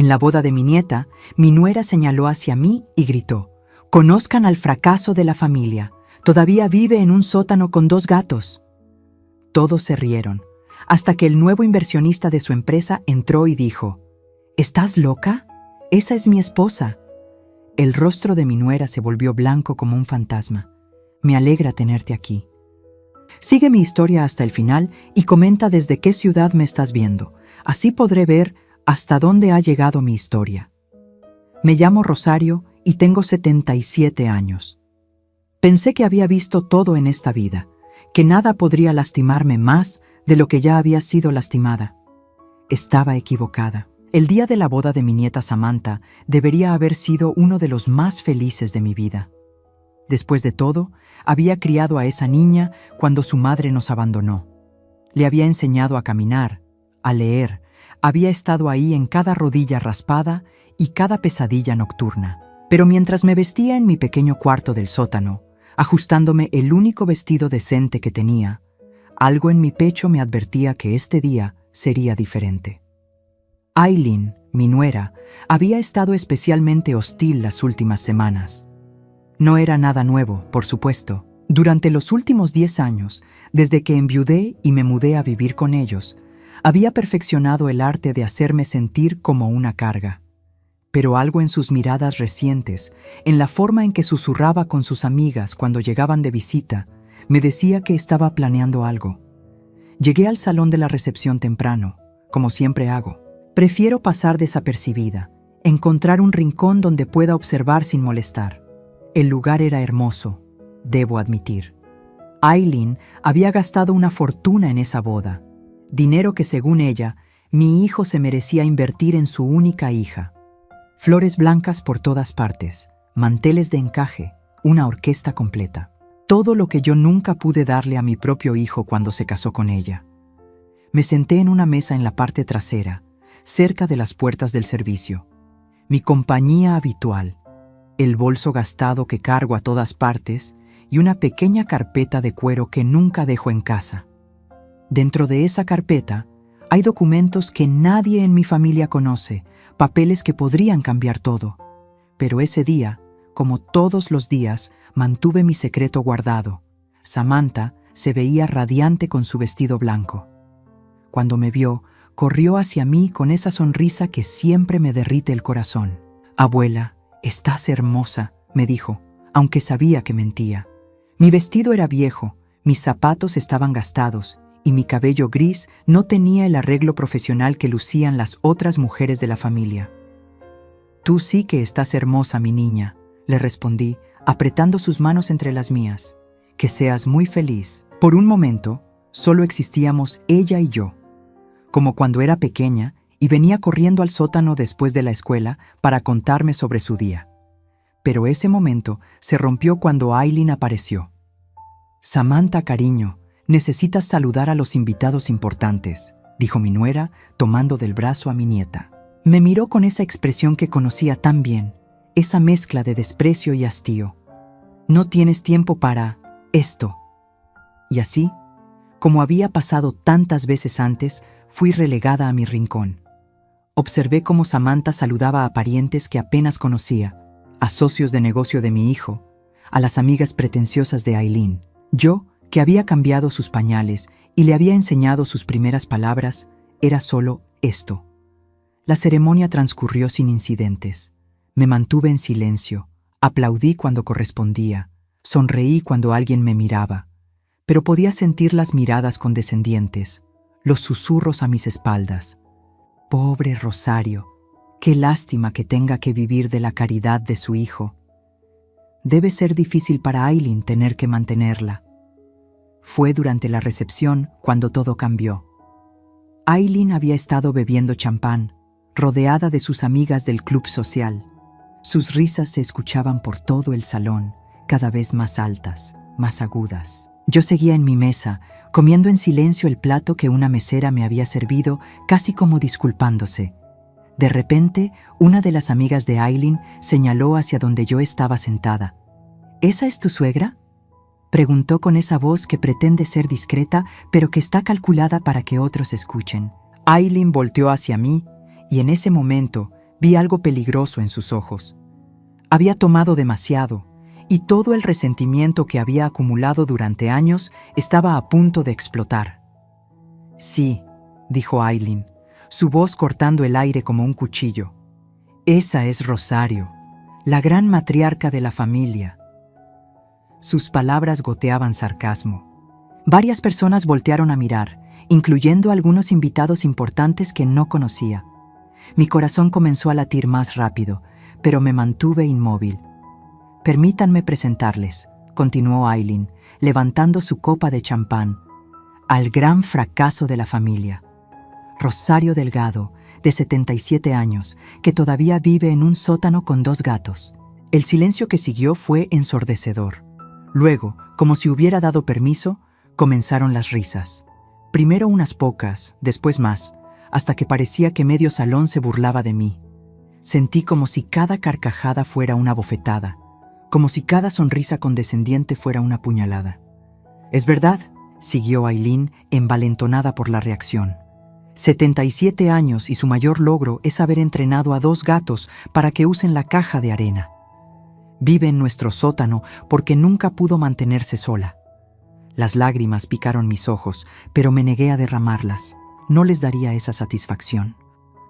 En la boda de mi nieta, mi nuera señaló hacia mí y gritó: «Conozcan al fracaso de la familia. Todavía vive en un sótano con 2 gatos». Todos se rieron, hasta que el nuevo inversionista de su empresa entró y dijo: «¿Estás loca? Esa es mi esposa». El rostro de mi nuera se volvió blanco como un fantasma. «Me alegra tenerte aquí. Sigue mi historia hasta el final y comenta desde qué ciudad me estás viendo. Así podré ver hasta dónde ha llegado mi historia». Me llamo Rosario y tengo 77 años. Pensé que había visto todo en esta vida, que nada podría lastimarme más de lo que ya había sido lastimada. Estaba equivocada. El día de la boda de mi nieta Samantha debería haber sido uno de los más felices de mi vida. Después de todo, había criado a esa niña cuando su madre nos abandonó. Le había enseñado a caminar, a leer, había estado ahí en cada rodilla raspada y cada pesadilla nocturna. Pero mientras me vestía en mi pequeño cuarto del sótano, ajustándome el único vestido decente que tenía, algo en mi pecho me advertía que este día sería diferente. Aileen, mi nuera, había estado especialmente hostil las últimas semanas. No era nada nuevo, por supuesto. Durante los últimos 10 años, desde que enviudé y me mudé a vivir con ellos, había perfeccionado el arte de hacerme sentir como una carga. Pero algo en sus miradas recientes, en la forma en que susurraba con sus amigas cuando llegaban de visita, me decía que estaba planeando algo. Llegué al salón de la recepción temprano, como siempre hago. Prefiero pasar desapercibida, encontrar un rincón donde pueda observar sin molestar. El lugar era hermoso, debo admitir. Aileen había gastado una fortuna en esa boda, dinero que, según ella, mi hijo se merecía invertir en su única hija. Flores blancas por todas partes, manteles de encaje, una orquesta completa. Todo lo que yo nunca pude darle a mi propio hijo cuando se casó con ella. Me senté en una mesa en la parte trasera, cerca de las puertas del servicio. Mi compañía habitual, el bolso gastado que cargo a todas partes y una pequeña carpeta de cuero que nunca dejo en casa. Dentro de esa carpeta hay documentos que nadie en mi familia conoce, papeles que podrían cambiar todo. Pero ese día, como todos los días, mantuve mi secreto guardado. Samantha se veía radiante con su vestido blanco. Cuando me vio, corrió hacia mí con esa sonrisa que siempre me derrite el corazón. «Abuela, estás hermosa», me dijo, aunque sabía que mentía. Mi vestido era viejo, mis zapatos estaban gastados y mi cabello gris no tenía el arreglo profesional que lucían las otras mujeres de la familia. «Tú sí que estás hermosa, mi niña», le respondí, apretando sus manos entre las mías. «Que seas muy feliz». Por un momento, solo existíamos ella y yo, como cuando era pequeña y venía corriendo al sótano después de la escuela para contarme sobre su día. Pero ese momento se rompió cuando Aileen apareció. «Samantha, cariño, necesitas saludar a los invitados importantes», dijo mi nuera, tomando del brazo a mi nieta. Me miró con esa expresión que conocía tan bien, esa mezcla de desprecio y hastío. «No tienes tiempo para esto». Y así, como había pasado tantas veces antes, fui relegada a mi rincón. Observé cómo Samantha saludaba a parientes que apenas conocía, a socios de negocio de mi hijo, a las amigas pretenciosas de Aileen. Yo, que había cambiado sus pañales y le había enseñado sus primeras palabras, era solo esto. La ceremonia transcurrió sin incidentes. Me mantuve en silencio, aplaudí cuando correspondía, sonreí cuando alguien me miraba, pero podía sentir las miradas condescendientes, los susurros a mis espaldas. «Pobre Rosario, qué lástima que tenga que vivir de la caridad de su hijo. Debe ser difícil para Aileen tener que mantenerla». Fue durante la recepción cuando todo cambió. Aileen había estado bebiendo champán, rodeada de sus amigas del club social. Sus risas se escuchaban por todo el salón, cada vez más altas, más agudas. Yo seguía en mi mesa, comiendo en silencio el plato que una mesera me había servido, casi como disculpándose. De repente, una de las amigas de Aileen señaló hacia donde yo estaba sentada. «¿Esa es tu suegra?», preguntó con esa voz que pretende ser discreta, pero que está calculada para que otros escuchen. Aileen volteó hacia mí y en ese momento Vi algo peligroso en sus ojos. Había tomado demasiado, y todo el resentimiento que había acumulado durante años estaba a punto de explotar. «Sí», dijo Aileen, su voz cortando el aire como un cuchillo. «Esa es Rosario, la gran matriarca de la familia». Sus palabras goteaban sarcasmo. Varias personas voltearon a mirar, incluyendo algunos invitados importantes que no conocía. Mi corazón comenzó a latir más rápido, pero me mantuve inmóvil. «Permítanme presentarles», continuó Aileen, levantando su copa de champán, «al gran fracaso de la familia. Rosario Delgado, de 77 años, que todavía vive en un sótano con 2 gatos». El silencio que siguió fue ensordecedor. Luego, como si hubiera dado permiso, comenzaron las risas. Primero unas pocas, después más, hasta que parecía que medio salón se burlaba de mí. Sentí como si cada carcajada fuera una bofetada, como si cada sonrisa condescendiente fuera una puñalada. «Es verdad», siguió Aileen, envalentonada por la reacción. 77 años y su mayor logro es haber entrenado a 2 gatos para que usen la caja de arena. Vive en nuestro sótano porque nunca pudo mantenerse sola. Las lágrimas picaron mis ojos, pero me negué a derramarlas. No les daría esa satisfacción.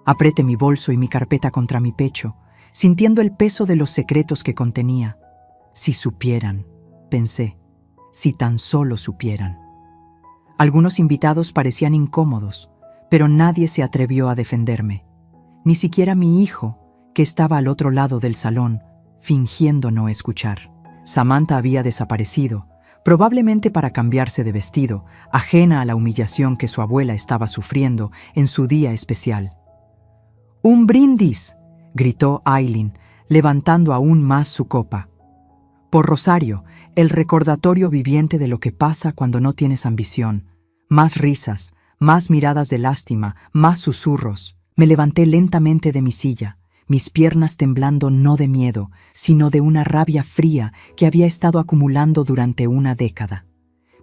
Apreté mi bolso y mi carpeta contra mi pecho, sintiendo el peso de los secretos que contenía. Si supieran, pensé, si tan solo supieran. Algunos invitados parecían incómodos, pero nadie se atrevió a defenderme. Ni siquiera mi hijo, que estaba al otro lado del salón, fingiendo no escuchar. Samantha había desaparecido, probablemente para cambiarse de vestido, ajena a la humillación que su abuela estaba sufriendo en su día especial. «¡Un brindis!», gritó Aileen, levantando aún más su copa. «Por Rosario, el recordatorio viviente de lo que pasa cuando no tienes ambición. Más risas, más miradas de lástima, más susurros». Me levanté lentamente de mi silla, mis piernas temblando no de miedo, sino de una rabia fría que había estado acumulando durante una década.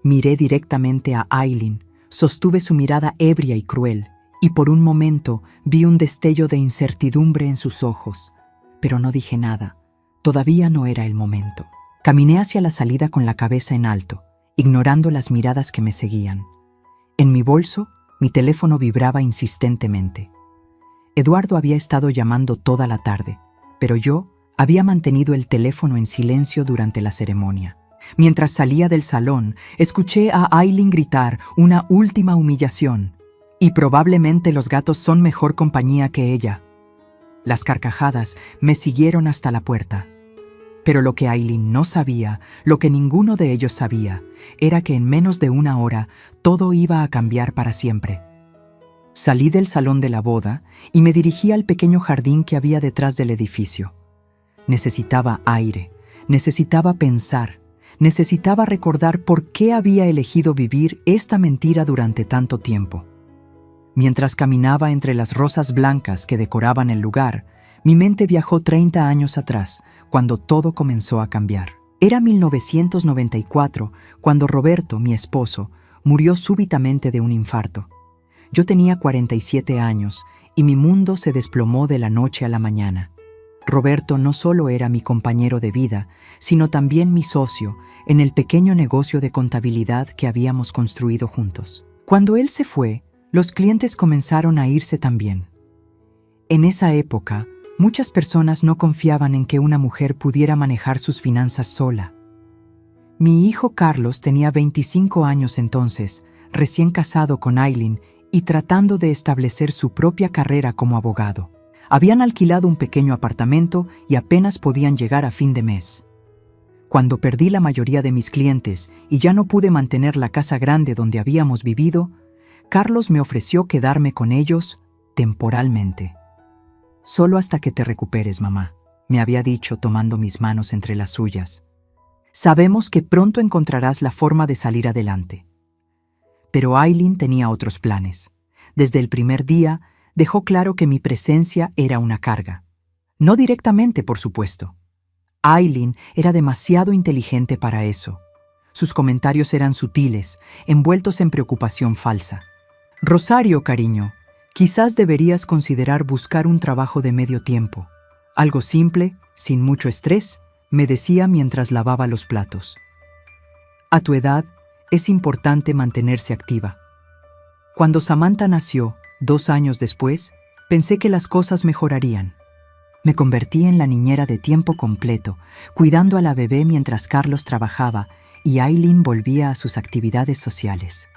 Miré directamente a Aileen, sostuve su mirada ebria y cruel, y por un momento vi un destello de incertidumbre en sus ojos, pero no dije nada. Todavía no era el momento. Caminé hacia la salida con la cabeza en alto, ignorando las miradas que me seguían. En mi bolso, mi teléfono vibraba insistentemente. Eduardo había estado llamando toda la tarde, pero yo había mantenido el teléfono en silencio durante la ceremonia. Mientras salía del salón, escuché a Aileen gritar una última humillación. «Y probablemente los gatos son mejor compañía que ella». Las carcajadas me siguieron hasta la puerta. Pero lo que Aileen no sabía, lo que ninguno de ellos sabía, era que en menos de una hora todo iba a cambiar para siempre. Salí del salón de la boda y me dirigí al pequeño jardín que había detrás del edificio. Necesitaba aire, necesitaba pensar, necesitaba recordar por qué había elegido vivir esta mentira durante tanto tiempo. Mientras caminaba entre las rosas blancas que decoraban el lugar, mi mente viajó 30 años atrás, cuando todo comenzó a cambiar. Era 1994, cuando Roberto, mi esposo, murió súbitamente de un infarto. Yo tenía 47 años y mi mundo se desplomó de la noche a la mañana. Roberto no solo era mi compañero de vida, sino también mi socio en el pequeño negocio de contabilidad que habíamos construido juntos. Cuando él se fue, los clientes comenzaron a irse también. En esa época, muchas personas no confiaban en que una mujer pudiera manejar sus finanzas sola. Mi hijo Carlos tenía 25 años entonces, recién casado con Aileen y tratando de establecer su propia carrera como abogado. Habían alquilado un pequeño apartamento y apenas podían llegar a fin de mes. Cuando perdí la mayoría de mis clientes y ya no pude mantener la casa grande donde habíamos vivido, Carlos me ofreció quedarme con ellos temporalmente. «Solo hasta que te recuperes, mamá», me había dicho tomando mis manos entre las suyas. «Sabemos que pronto encontrarás la forma de salir adelante». Pero Aileen tenía otros planes. Desde el primer día, dejó claro que mi presencia era una carga. No directamente, por supuesto. Aileen era demasiado inteligente para eso. Sus comentarios eran sutiles, envueltos en preocupación falsa. «Rosario, cariño, Quizás deberías considerar buscar un trabajo de medio tiempo. Algo simple, sin mucho estrés, me decía mientras lavaba los platos. A tu edad, es importante mantenerse activa. Cuando Samantha nació, 2 años después, pensé que las cosas mejorarían. Me convertí en la niñera de tiempo completo, cuidando a la bebé mientras Carlos trabajaba y Aileen volvía a sus actividades sociales.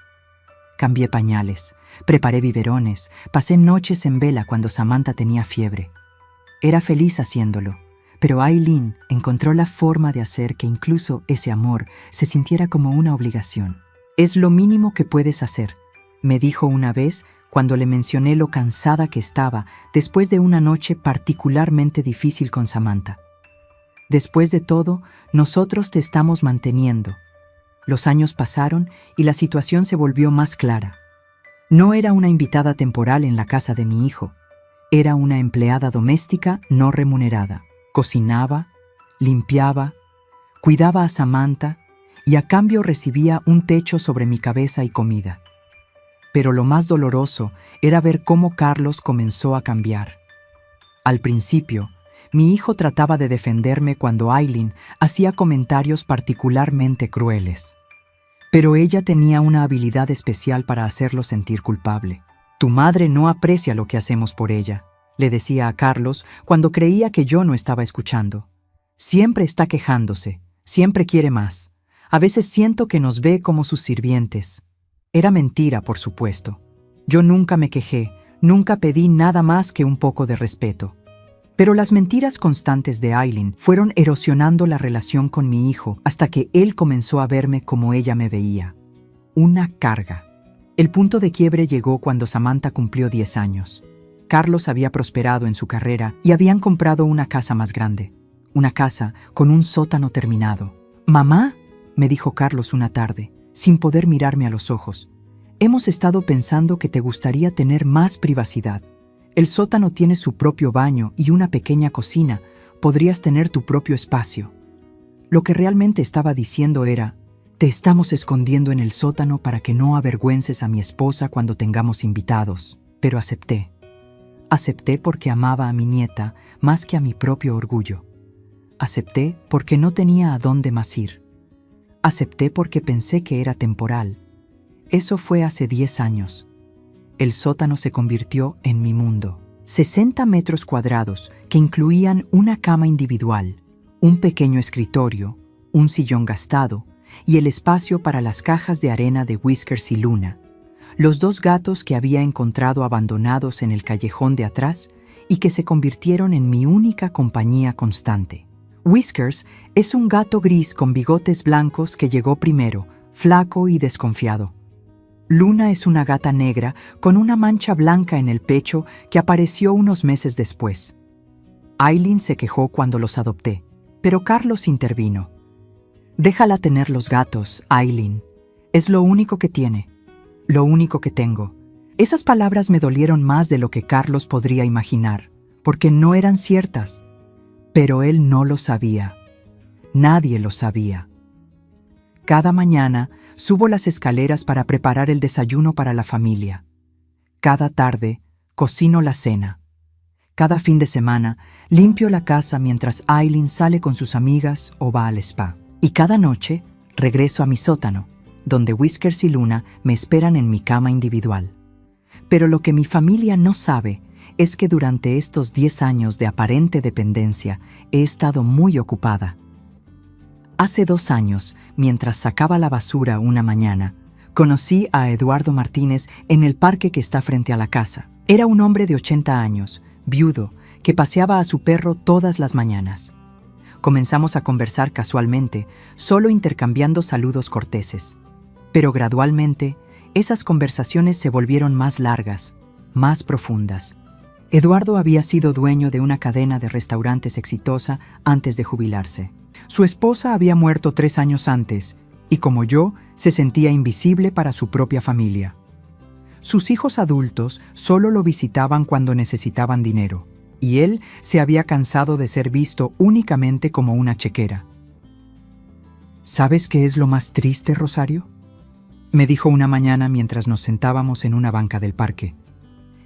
Cambié pañales, preparé biberones, pasé noches en vela cuando Samantha tenía fiebre. Era feliz haciéndolo, pero Aileen encontró la forma de hacer que incluso ese amor se sintiera como una obligación. «Es lo mínimo que puedes hacer», me dijo una vez cuando le mencioné lo cansada que estaba después de una noche particularmente difícil con Samantha. «Después de todo, nosotros te estamos manteniendo». Los años pasaron y la situación se volvió más clara. No era una invitada temporal en la casa de mi hijo. Era una empleada doméstica no remunerada. Cocinaba, limpiaba, cuidaba a Samantha y a cambio recibía un techo sobre mi cabeza y comida. Pero lo más doloroso era ver cómo Carlos comenzó a cambiar. Al principio, mi hijo trataba de defenderme cuando Aileen hacía comentarios particularmente crueles. Pero ella tenía una habilidad especial para hacerlo sentir culpable. «Tu madre no aprecia lo que hacemos por ella», le decía a Carlos cuando creía que yo no estaba escuchando. «Siempre está quejándose, siempre quiere más. A veces siento que nos ve como sus sirvientes». Era mentira, por supuesto. Yo nunca me quejé, nunca pedí nada más que un poco de respeto. Pero las mentiras constantes de Aileen fueron erosionando la relación con mi hijo hasta que él comenzó a verme como ella me veía. Una carga. El punto de quiebre llegó cuando Samantha cumplió 10 años. Carlos había prosperado en su carrera y habían comprado una casa más grande. Una casa con un sótano terminado. «Mamá», me dijo Carlos una tarde, sin poder mirarme a los ojos, «hemos estado pensando que te gustaría tener más privacidad. El sótano tiene su propio baño y una pequeña cocina. Podrías tener tu propio espacio». Lo que realmente estaba diciendo era: «Te estamos escondiendo en el sótano para que no avergüences a mi esposa cuando tengamos invitados». Pero acepté. Acepté porque amaba a mi nieta más que a mi propio orgullo. Acepté porque no tenía a dónde más ir. Acepté porque pensé que era temporal. Eso fue hace 10 años. El sótano se convirtió en mi mundo. 60 metros cuadrados que incluían una cama individual, un pequeño escritorio, un sillón gastado y el espacio para las cajas de arena de Whiskers y Luna, los 2 gatos que había encontrado abandonados en el callejón de atrás y que se convirtieron en mi única compañía constante. Whiskers es un gato gris con bigotes blancos que llegó primero, flaco y desconfiado. Luna es una gata negra con una mancha blanca en el pecho que apareció unos meses después. Aileen se quejó cuando los adopté, pero Carlos intervino. «Déjala tener los gatos, Aileen. Es lo único que tiene, lo único que tengo». Esas palabras me dolieron más de lo que Carlos podría imaginar, porque no eran ciertas. Pero él no lo sabía. Nadie lo sabía. Cada mañana subo las escaleras para preparar el desayuno para la familia. Cada tarde cocino la cena. Cada fin de semana limpio la casa mientras Aileen sale con sus amigas o va al spa. Y cada noche regreso a mi sótano, donde Whiskers y Luna me esperan en mi cama individual. Pero lo que mi familia no sabe es que durante estos 10 años de aparente dependencia he estado muy ocupada. Hace 2 años, mientras sacaba la basura una mañana, conocí a Eduardo Martínez en el parque que está frente a la casa. Era un hombre de 80 años, viudo, que paseaba a su perro todas las mañanas. Comenzamos a conversar casualmente, solo intercambiando saludos corteses. Pero gradualmente, esas conversaciones se volvieron más largas, más profundas. Eduardo había sido dueño de una cadena de restaurantes exitosa antes de jubilarse. Su esposa había muerto 3 años antes y, como yo, se sentía invisible para su propia familia. Sus hijos adultos solo lo visitaban cuando necesitaban dinero, y él se había cansado de ser visto únicamente como una chequera. ¿Sabes qué es lo más triste, Rosario?, me dijo una mañana mientras nos sentábamos en una banca del parque.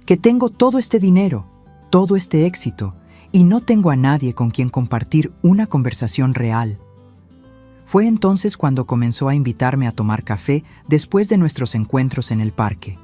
que tengo todo este dinero, todo este éxito, y no tengo a nadie con quien compartir una conversación real. Fue entonces cuando comenzó a invitarme a tomar café después de nuestros encuentros en el parque.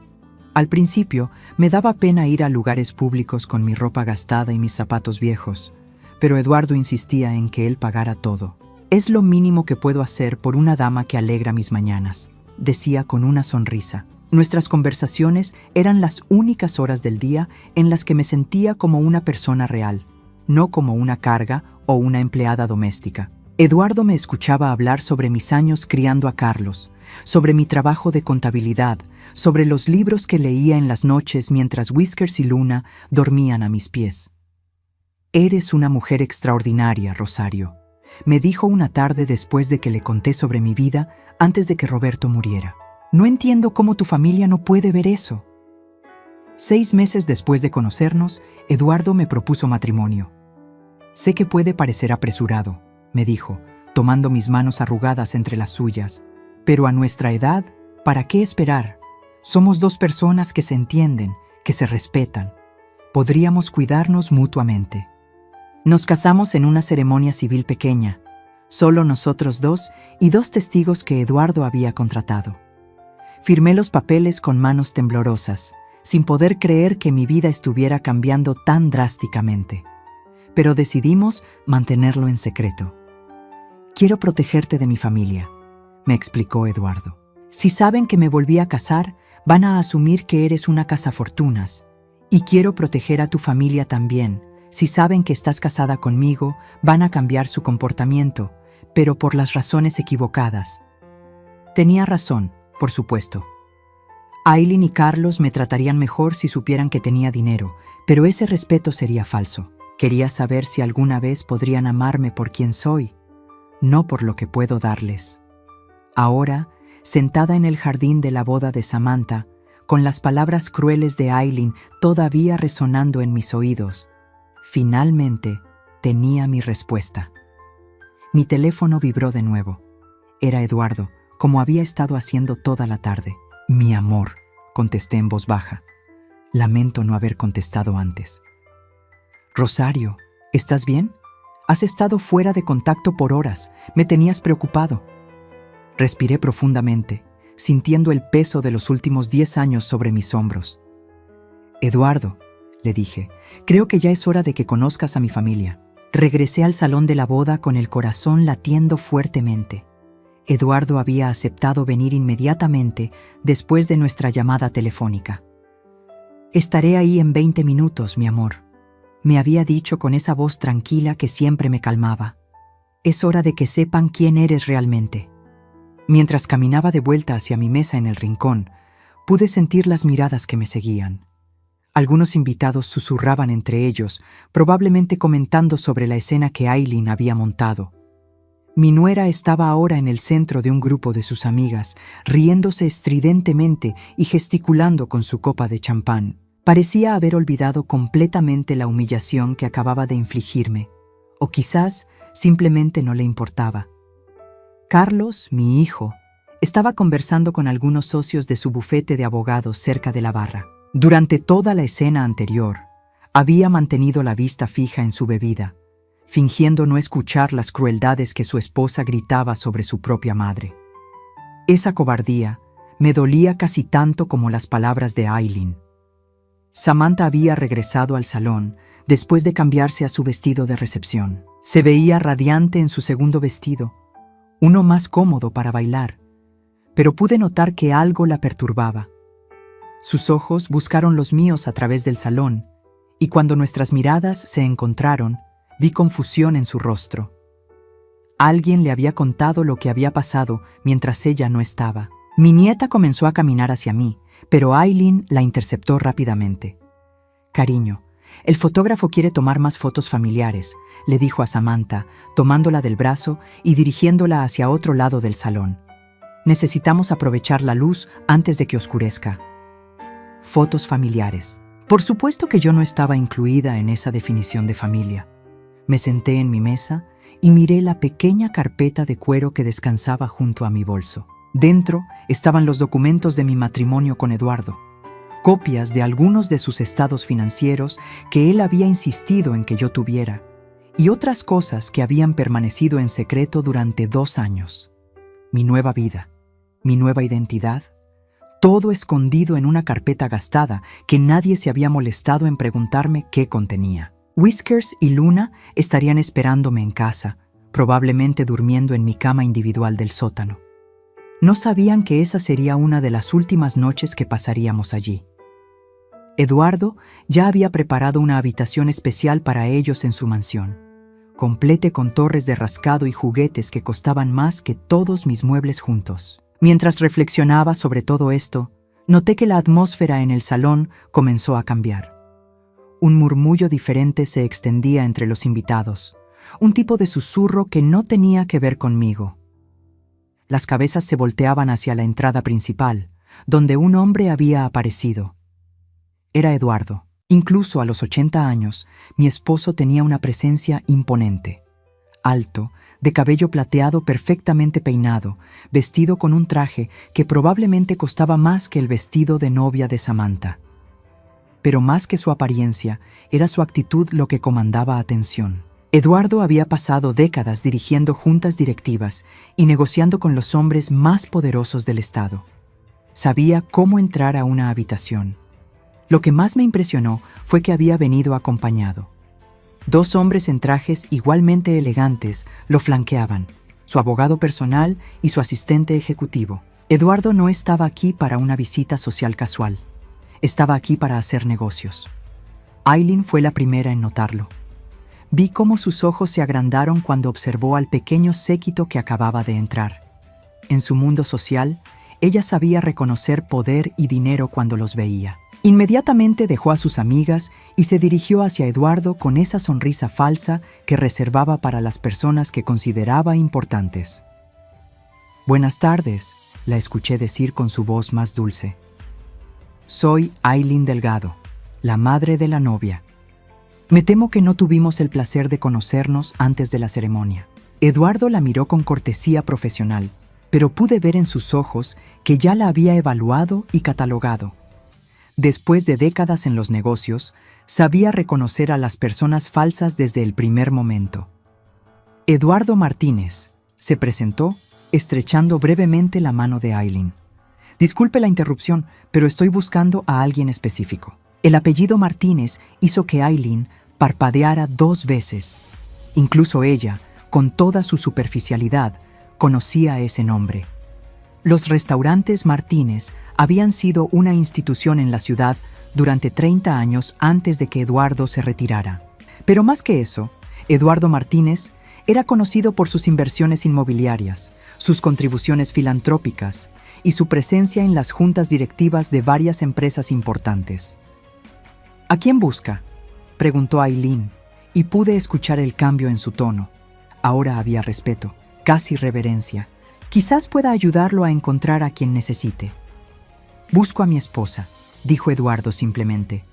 Al principio me daba pena ir a lugares públicos con mi ropa gastada y mis zapatos viejos, pero Eduardo insistía en que él pagara todo. «Es lo mínimo que puedo hacer por una dama que alegra mis mañanas», decía con una sonrisa. Nuestras conversaciones eran las únicas horas del día en las que me sentía como una persona real, no como una carga o una empleada doméstica. Eduardo me escuchaba hablar sobre mis años criando a Carlos, sobre mi trabajo de contabilidad, sobre los libros que leía en las noches mientras Whiskers y Luna dormían a mis pies. «Eres una mujer extraordinaria, Rosario», me dijo una tarde después de que le conté sobre mi vida antes de que Roberto muriera. «No entiendo cómo tu familia no puede ver eso». 6 meses después de conocernos, Eduardo me propuso matrimonio. «Sé que puede parecer apresurado», me dijo, tomando mis manos arrugadas entre las suyas, «pero a nuestra edad, ¿para qué esperar? Somos 2 personas que se entienden, que se respetan. Podríamos cuidarnos mutuamente». Nos casamos en una ceremonia civil pequeña, solo nosotros 2 y 2 testigos que Eduardo había contratado. Firmé los papeles con manos temblorosas, sin poder creer que mi vida estuviera cambiando tan drásticamente. Pero decidimos mantenerlo en secreto. «Quiero protegerte de mi familia», me explicó Eduardo. «Si saben que me volví a casar, van a asumir que eres una cazafortunas. Y quiero proteger a tu familia también. Si saben que estás casada conmigo, van a cambiar su comportamiento, pero por las razones equivocadas». Tenía razón, por supuesto. Aileen y Carlos me tratarían mejor si supieran que tenía dinero, pero ese respeto sería falso. Quería saber si alguna vez podrían amarme por quien soy, no por lo que puedo darles. Ahora, sentada en el jardín de la boda de Samantha, con las palabras crueles de Aileen todavía resonando en mis oídos, finalmente tenía mi respuesta. Mi teléfono vibró de nuevo. Era Eduardo, como había estado haciendo toda la tarde. «Mi amor», contesté en voz baja. Lamento no haber contestado antes. «Rosario, ¿estás bien? Has estado fuera de contacto por horas. Me tenías preocupado». Respiré profundamente, sintiendo el peso de los últimos 10 años sobre mis hombros. «Eduardo», le dije, «creo que ya es hora de que conozcas a mi familia». Regresé al salón de la boda con el corazón latiendo fuertemente. Eduardo había aceptado venir inmediatamente después de nuestra llamada telefónica. «Estaré ahí en 20 minutos, mi amor», me había dicho con esa voz tranquila que siempre me calmaba. «Es hora de que sepan quién eres realmente». Mientras caminaba de vuelta hacia mi mesa en el rincón, pude sentir las miradas que me seguían. Algunos invitados susurraban entre ellos, probablemente comentando sobre la escena que Aileen había montado. Mi nuera estaba ahora en el centro de un grupo de sus amigas, riéndose estridentemente y gesticulando con su copa de champán. Parecía haber olvidado completamente la humillación que acababa de infligirme, o quizás simplemente no le importaba. Carlos, mi hijo, estaba conversando con algunos socios de su bufete de abogados cerca de la barra. Durante toda la escena anterior, había mantenido la vista fija en su bebida, fingiendo no escuchar las crueldades que su esposa gritaba sobre su propia madre. Esa cobardía me dolía casi tanto como las palabras de Aileen. Samantha había regresado al salón después de cambiarse a su vestido de recepción. Se veía radiante en su segundo vestido, uno más cómodo para bailar, pero pude notar que algo la perturbaba. Sus ojos buscaron los míos a través del salón, y cuando nuestras miradas se encontraron, vi confusión en su rostro. Alguien le había contado lo que había pasado mientras ella no estaba. Mi nieta comenzó a caminar hacia mí, pero Aileen la interceptó rápidamente. «Cariño, el fotógrafo quiere tomar más fotos familiares», le dijo a Samantha, tomándola del brazo y dirigiéndola hacia otro lado del salón. «Necesitamos aprovechar la luz antes de que oscurezca». Fotos familiares. Por supuesto que yo no estaba incluida en esa definición de familia. Me senté en mi mesa y miré la pequeña carpeta de cuero que descansaba junto a mi bolso. Dentro estaban los documentos de mi matrimonio con Eduardo. copias de algunos de sus estados financieros que él había insistido en que yo tuviera, y otras cosas que habían permanecido en secreto durante 2 años. Mi nueva vida, mi nueva identidad, todo escondido en una carpeta gastada que nadie se había molestado en preguntarme qué contenía. Whiskers y Luna estarían esperándome en casa, probablemente durmiendo en mi cama individual del sótano. No sabían que esa sería una de las últimas noches que pasaríamos allí. Eduardo ya había preparado una habitación especial para ellos en su mansión, completa con torres de rascado y juguetes que costaban más que todos mis muebles juntos. Mientras reflexionaba sobre todo esto, noté que la atmósfera en el salón comenzó a cambiar. Un murmullo diferente se extendía entre los invitados, un tipo de susurro que no tenía que ver conmigo. Las cabezas se volteaban hacia la entrada principal, donde un hombre había aparecido. Era Eduardo. Incluso a los 80 años, mi esposo tenía una presencia imponente. Alto, de cabello plateado perfectamente peinado, vestido con un traje que probablemente costaba más que el vestido de novia de Samantha. Pero más que su apariencia, era su actitud lo que comandaba atención. Eduardo había pasado décadas dirigiendo juntas directivas y negociando con los hombres más poderosos del estado. Sabía cómo entrar a una habitación. Lo que más me impresionó fue que había venido acompañado. 2 hombres en trajes igualmente elegantes lo flanqueaban, su abogado personal y su asistente ejecutivo. Eduardo no estaba aquí para una visita social casual. Estaba aquí para hacer negocios. Aileen fue la primera en notarlo. Vi cómo sus ojos se agrandaron cuando observó al pequeño séquito que acababa de entrar. En su mundo social, ella sabía reconocer poder y dinero cuando los veía. Inmediatamente dejó a sus amigas y se dirigió hacia Eduardo con esa sonrisa falsa que reservaba para las personas que consideraba importantes. «Buenas tardes», la escuché decir con su voz más dulce. «Soy Aileen Delgado, la madre de la novia. Me temo que no tuvimos el placer de conocernos antes de la ceremonia». Eduardo la miró con cortesía profesional, pero pude ver en sus ojos que ya la había evaluado y catalogado. Después de décadas en los negocios, sabía reconocer a las personas falsas desde el primer momento. Eduardo Martínez se presentó, estrechando brevemente la mano de Aileen. «Disculpe la interrupción, pero estoy buscando a alguien específico». El apellido Martínez hizo que Aileen parpadeara 2 veces. Incluso ella, con toda su superficialidad, conocía ese nombre. Los restaurantes Martínez habían sido una institución en la ciudad durante 30 años antes de que Eduardo se retirara. Pero más que eso, Eduardo Martínez era conocido por sus inversiones inmobiliarias, sus contribuciones filantrópicas y su presencia en las juntas directivas de varias empresas importantes. «¿A quién busca?», preguntó Aileen, y pude escuchar el cambio en su tono. Ahora había respeto, casi reverencia. «Quizás pueda ayudarlo a encontrar a quien necesite». «Busco a mi esposa», dijo Eduardo simplemente.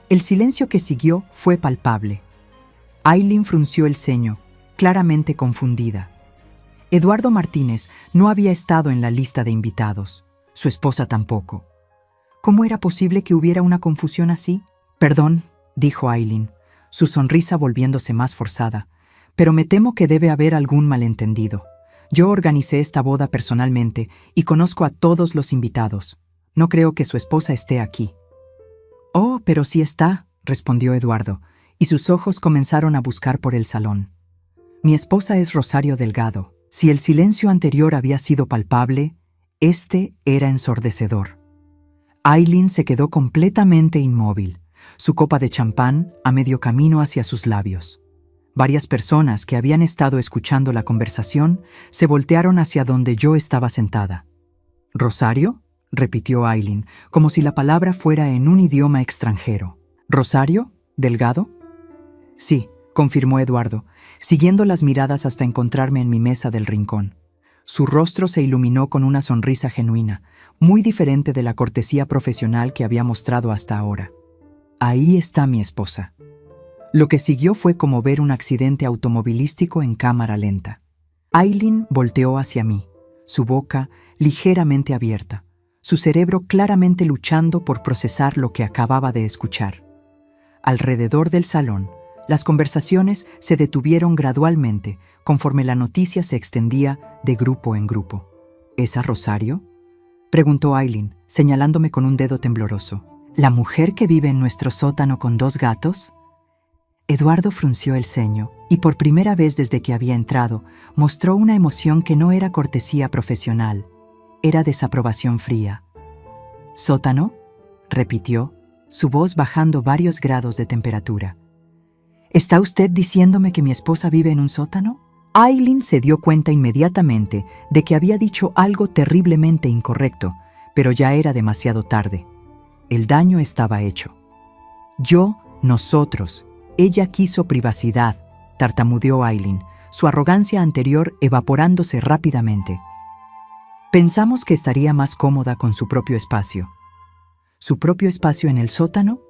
El silencio que siguió fue palpable. Aileen frunció el ceño, claramente confundida. Eduardo Martínez no había estado en la lista de invitados. Su esposa tampoco. ¿Cómo era posible que hubiera una confusión así? «Perdón», dijo Aileen, su sonrisa volviéndose más forzada, «pero me temo que debe haber algún malentendido. Yo organicé esta boda personalmente y conozco a todos los invitados. No creo que su esposa esté aquí». «Oh, pero sí está», respondió Eduardo, y sus ojos comenzaron a buscar por el salón. «Mi esposa es Rosario Delgado». Si el silencio anterior había sido palpable, este era ensordecedor. Aileen se quedó completamente inmóvil, su copa de champán a medio camino hacia sus labios. Varias personas que habían estado escuchando la conversación se voltearon hacia donde yo estaba sentada. «¿Rosario?», repitió Aileen, como si la palabra fuera en un idioma extranjero. «¿Rosario? ¿Delgado?». «Sí», confirmó Eduardo, siguiendo las miradas hasta encontrarme en mi mesa del rincón. Su rostro se iluminó con una sonrisa genuina, muy diferente de la cortesía profesional que había mostrado hasta ahora. «Ahí está mi esposa». Lo que siguió fue como ver un accidente automovilístico en cámara lenta. Aileen volteó hacia mí, su boca ligeramente abierta, su cerebro claramente luchando por procesar lo que acababa de escuchar. Alrededor del salón, las conversaciones se detuvieron gradualmente conforme la noticia se extendía de grupo en grupo. ¿Esa Rosario?, preguntó Aileen, señalándome con un dedo tembloroso. ¿La mujer que vive en nuestro sótano con 2 gatos? Eduardo frunció el ceño y por primera vez desde que había entrado, mostró una emoción que no era cortesía profesional, era desaprobación fría. ¿Sótano?, repitió, su voz bajando varios grados de temperatura. ¿Está usted diciéndome que mi esposa vive en un sótano? Aileen se dio cuenta inmediatamente de que había dicho algo terriblemente incorrecto, pero ya era demasiado tarde. El daño estaba hecho. Nosotros. Ella quiso privacidad, tartamudeó Aileen, su arrogancia anterior evaporándose rápidamente. Pensamos que estaría más cómoda con su propio espacio. ¿Su propio espacio en el sótano?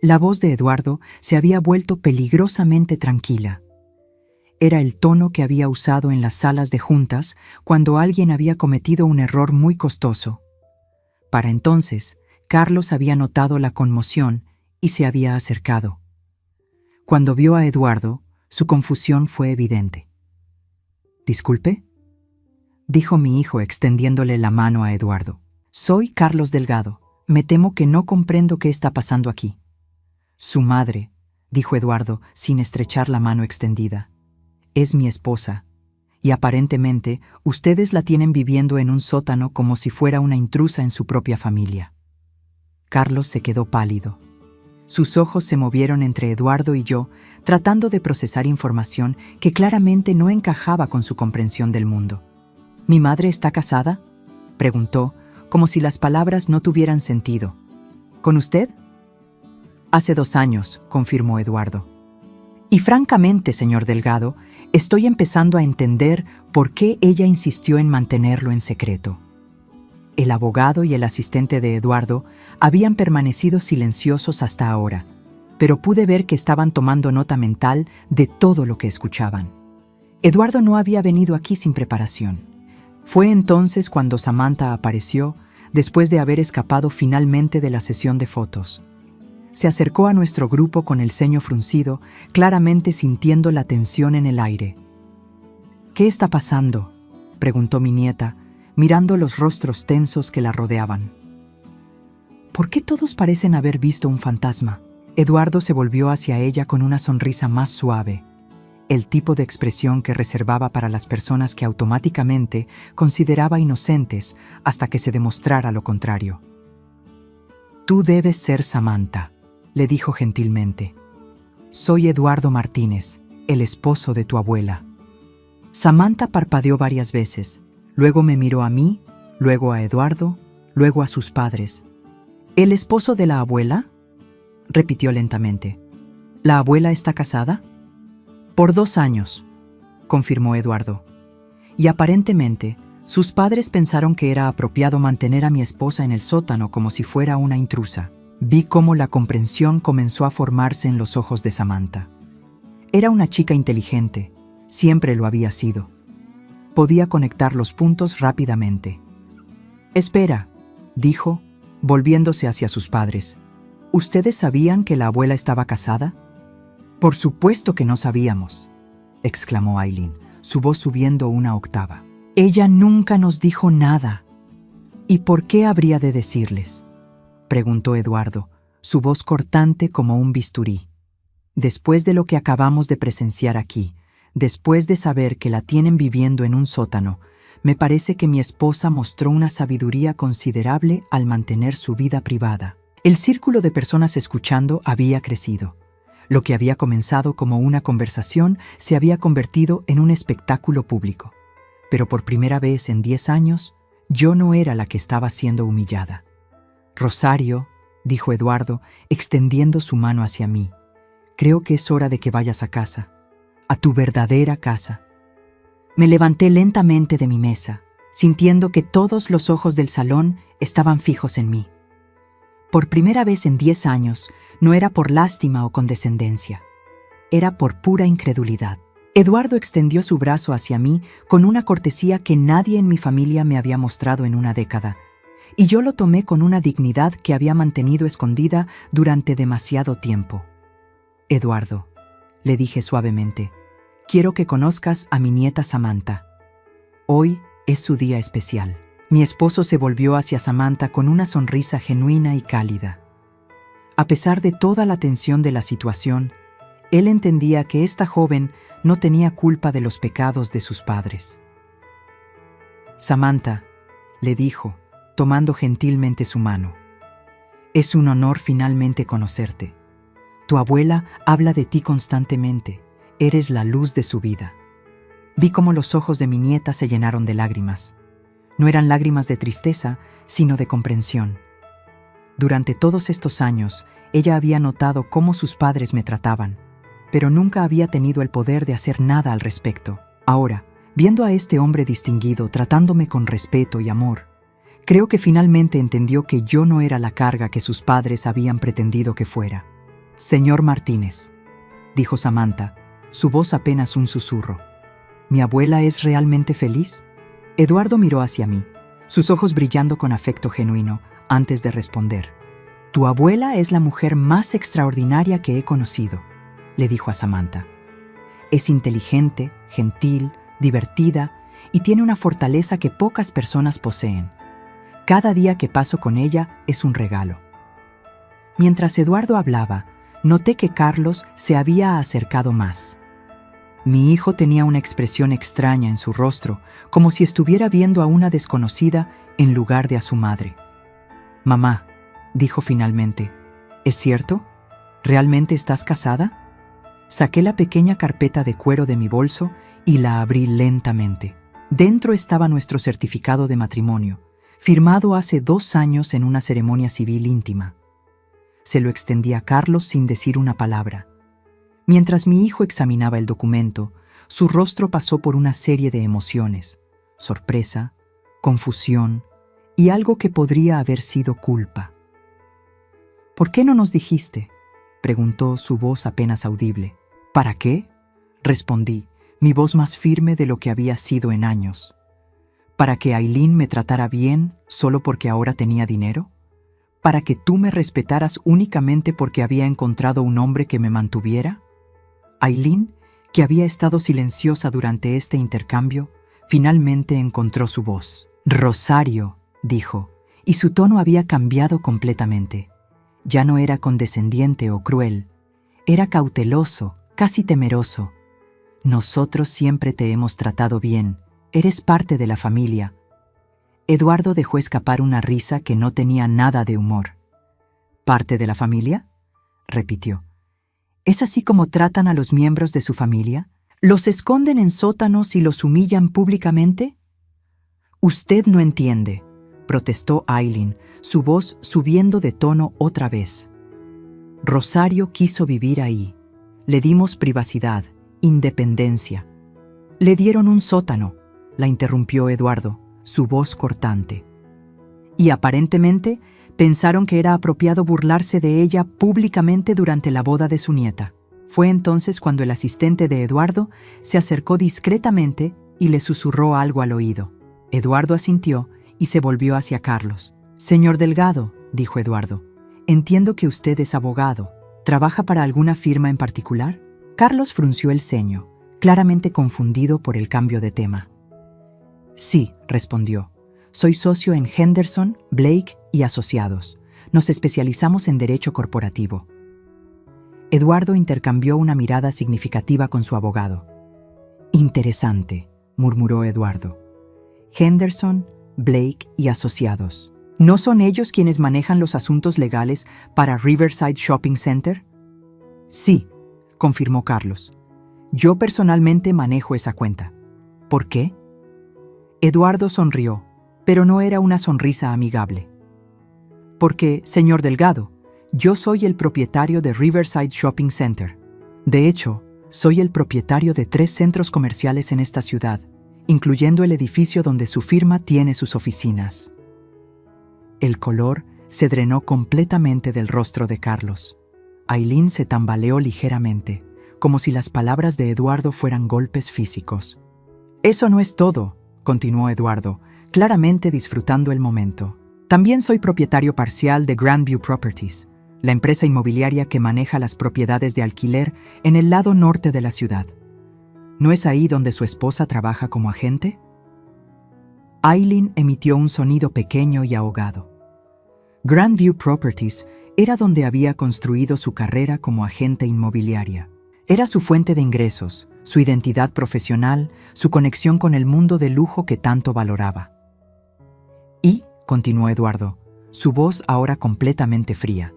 La voz de Eduardo se había vuelto peligrosamente tranquila. Era el tono que había usado en las salas de juntas cuando alguien había cometido un error muy costoso. Para entonces, Carlos había notado la conmoción y se había acercado. Cuando vio a Eduardo, su confusión fue evidente. «¿Disculpe?», dijo mi hijo extendiéndole la mano a Eduardo. «Soy Carlos Delgado. Me temo que no comprendo qué está pasando aquí». «Su madre», dijo Eduardo sin estrechar la mano extendida, «es mi esposa, y aparentemente ustedes la tienen viviendo en un sótano como si fuera una intrusa en su propia familia». Carlos se quedó pálido. Sus ojos se movieron entre Eduardo y yo, tratando de procesar información que claramente no encajaba con su comprensión del mundo. «¿Mi madre está casada?», preguntó, como si las palabras no tuvieran sentido. «¿Con usted?». «Hace 2 años», confirmó Eduardo. «Y francamente, señor Delgado, estoy empezando a entender por qué ella insistió en mantenerlo en secreto». El abogado y el asistente de Eduardo habían permanecido silenciosos hasta ahora, pero pude ver que estaban tomando nota mental de todo lo que escuchaban. Eduardo no había venido aquí sin preparación. Fue entonces cuando Samantha apareció, después de haber escapado finalmente de la sesión de fotos. Se acercó a nuestro grupo con el ceño fruncido, claramente sintiendo la tensión en el aire. «¿Qué está pasando?», preguntó mi nieta, mirando los rostros tensos que la rodeaban. «¿Por qué todos parecen haber visto un fantasma?». Eduardo se volvió hacia ella con una sonrisa más suave, el tipo de expresión que reservaba para las personas que automáticamente consideraba inocentes hasta que se demostrara lo contrario. «Tú debes ser Samantha», le dijo gentilmente. «Soy Eduardo Martínez, el esposo de tu abuela». Samantha parpadeó varias veces. Luego me miró a mí, luego a Eduardo, luego a sus padres. «¿El esposo de la abuela?», repitió lentamente. «¿La abuela está casada?». «Por 2 años», confirmó Eduardo. «Y aparentemente, sus padres pensaron que era apropiado mantener a mi esposa en el sótano como si fuera una intrusa». Vi cómo la comprensión comenzó a formarse en los ojos de Samantha. Era una chica inteligente, siempre lo había sido. Podía conectar los puntos rápidamente. «Espera», dijo, volviéndose hacia sus padres. «¿Ustedes sabían que la abuela estaba casada?». «Por supuesto que no sabíamos», exclamó Aileen, su voz subiendo una octava. «Ella nunca nos dijo nada». «¿Y por qué habría de decirles?», preguntó Eduardo, su voz cortante como un bisturí. «Después de lo que acabamos de presenciar aquí, después de saber que la tienen viviendo en un sótano, me parece que mi esposa mostró una sabiduría considerable al mantener su vida privada». El círculo de personas escuchando había crecido. Lo que había comenzado como una conversación se había convertido en un espectáculo público. Pero por primera vez en 10 años, yo no era la que estaba siendo humillada. «Rosario», dijo Eduardo, extendiendo su mano hacia mí, «creo que es hora de que vayas a casa, a tu verdadera casa». Me levanté lentamente de mi mesa, sintiendo que todos los ojos del salón estaban fijos en mí. Por primera vez en 10 años, no era por lástima o condescendencia, era por pura incredulidad. Eduardo extendió su brazo hacia mí con una cortesía que nadie en mi familia me había mostrado en una década. y yo lo tomé con una dignidad que había mantenido escondida durante demasiado tiempo. Eduardo, le dije suavemente, quiero que conozcas a mi nieta Samantha. Hoy es su día especial. Mi esposo se volvió hacia Samantha con una sonrisa genuina y cálida. A pesar de toda la tensión de la situación, él entendía que esta joven no tenía culpa de los pecados de sus padres. Samantha, le dijo, tomando gentilmente su mano, es un honor finalmente conocerte. Tu abuela habla de ti constantemente, eres la luz de su vida. Vi cómo los ojos de mi nieta se llenaron de lágrimas. No eran lágrimas de tristeza, sino de comprensión. Durante todos estos años, ella había notado cómo sus padres me trataban, pero nunca había tenido el poder de hacer nada al respecto. Ahora, viendo a este hombre distinguido tratándome con respeto y amor, creo que finalmente entendió que yo no era la carga que sus padres habían pretendido que fuera. Señor Martínez, dijo Samantha, su voz apenas un susurro. ¿Mi abuela es realmente feliz? Eduardo miró hacia mí, sus ojos brillando con afecto genuino, antes de responder. Tu abuela es la mujer más extraordinaria que he conocido, le dijo a Samantha. Es inteligente, gentil, divertida y tiene una fortaleza que pocas personas poseen. Cada día que paso con ella es un regalo. Mientras Eduardo hablaba, noté que Carlos se había acercado más. Mi hijo tenía una expresión extraña en su rostro, como si estuviera viendo a una desconocida en lugar de a su madre. Mamá, dijo finalmente, ¿es cierto? ¿Realmente estás casada? Saqué la pequeña carpeta de cuero de mi bolso y la abrí lentamente. Dentro estaba nuestro certificado de matrimonio, firmado hace 2 años en una ceremonia civil íntima. Se lo extendí a Carlos sin decir una palabra. Mientras mi hijo examinaba el documento, su rostro pasó por una serie de emociones: sorpresa, confusión y algo que podría haber sido culpa. ¿Por qué no nos dijiste?, preguntó su voz apenas audible. ¿Para qué?, respondí, mi voz más firme de lo que había sido en años. ¿Para que Aileen me tratara bien solo porque ahora tenía dinero? ¿Para que tú me respetaras únicamente porque había encontrado un hombre que me mantuviera? Aileen, que había estado silenciosa durante este intercambio, finalmente encontró su voz. Rosario, dijo, y su tono había cambiado completamente. Ya no era condescendiente o cruel, era cauteloso, casi temeroso. Nosotros siempre te hemos tratado bien, eres parte de la familia. Eduardo dejó escapar una risa que no tenía nada de humor. ¿Parte de la familia?, repitió. ¿Es así como tratan a los miembros de su familia? ¿Los esconden en sótanos y los humillan públicamente? Usted no entiende, protestó Aileen, su voz subiendo de tono otra vez. Rosario quiso vivir ahí. Le dimos privacidad, independencia. Le dieron un sótano, la interrumpió Eduardo, su voz cortante. Y aparentemente pensaron que era apropiado burlarse de ella públicamente durante la boda de su nieta. Fue entonces cuando el asistente de Eduardo se acercó discretamente y le susurró algo al oído. Eduardo asintió y se volvió hacia Carlos. Señor Delgado, dijo Eduardo, entiendo que usted es abogado. ¿Trabaja para alguna firma en particular? Carlos frunció el ceño, claramente confundido por el cambio de tema. Sí, respondió. Soy socio en Henderson, Blake y Asociados. Nos especializamos en derecho corporativo. Eduardo intercambió una mirada significativa con su abogado. Interesante, murmuró Eduardo. Henderson, Blake y Asociados. ¿No son ellos quienes manejan los asuntos legales para Riverside Shopping Center? Sí, confirmó Carlos. Yo personalmente manejo esa cuenta. ¿Por qué? Eduardo sonrió, pero no era una sonrisa amigable. Porque, señor Delgado, yo soy el propietario de Riverside Shopping Center. De hecho, soy el propietario de 3 centros comerciales en esta ciudad, incluyendo el edificio donde su firma tiene sus oficinas. El color se drenó completamente del rostro de Carlos. Aileen se tambaleó ligeramente, como si las palabras de Eduardo fueran golpes físicos. Eso no es todo, continuó Eduardo, claramente disfrutando el momento. También soy propietario parcial de Grandview Properties, la empresa inmobiliaria que maneja las propiedades de alquiler en el lado norte de la ciudad. ¿No es ahí donde su esposa trabaja como agente? Eileen emitió un sonido pequeño y ahogado. Grandview Properties era donde había construido su carrera como agente inmobiliaria. Era su fuente de ingresos, su identidad profesional, su conexión con el mundo de lujo que tanto valoraba. Y, continuó Eduardo, su voz ahora completamente fría,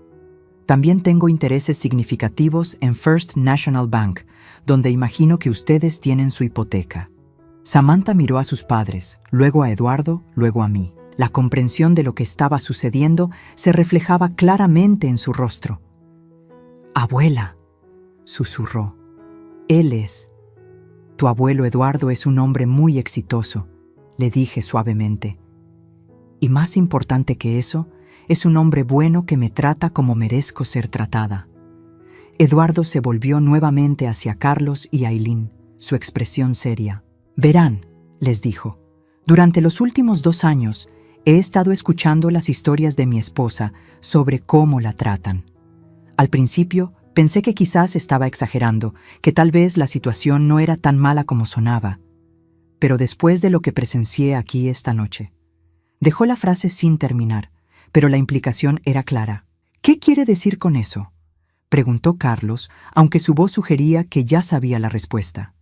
también tengo intereses significativos en First National Bank, donde imagino que ustedes tienen su hipoteca. Samantha miró a sus padres, luego a Eduardo, luego a mí. La comprensión de lo que estaba sucediendo se reflejaba claramente en su rostro. «Abuela», susurró. «Él es. Tu abuelo Eduardo es un hombre muy exitoso», le dije suavemente. «Y más importante que eso, es un hombre bueno que me trata como merezco ser tratada». Eduardo se volvió nuevamente hacia Carlos y Eileen, su expresión seria. «Verán», les dijo, «durante los últimos 2 años he estado escuchando las historias de mi esposa sobre cómo la tratan. Al principio pensé que quizás estaba exagerando, que tal vez la situación no era tan mala como sonaba. Pero después de lo que presencié aquí esta noche». Dejó la frase sin terminar, pero la implicación era clara. «¿Qué quiere decir con eso?», preguntó Carlos, aunque su voz sugería que ya sabía la respuesta.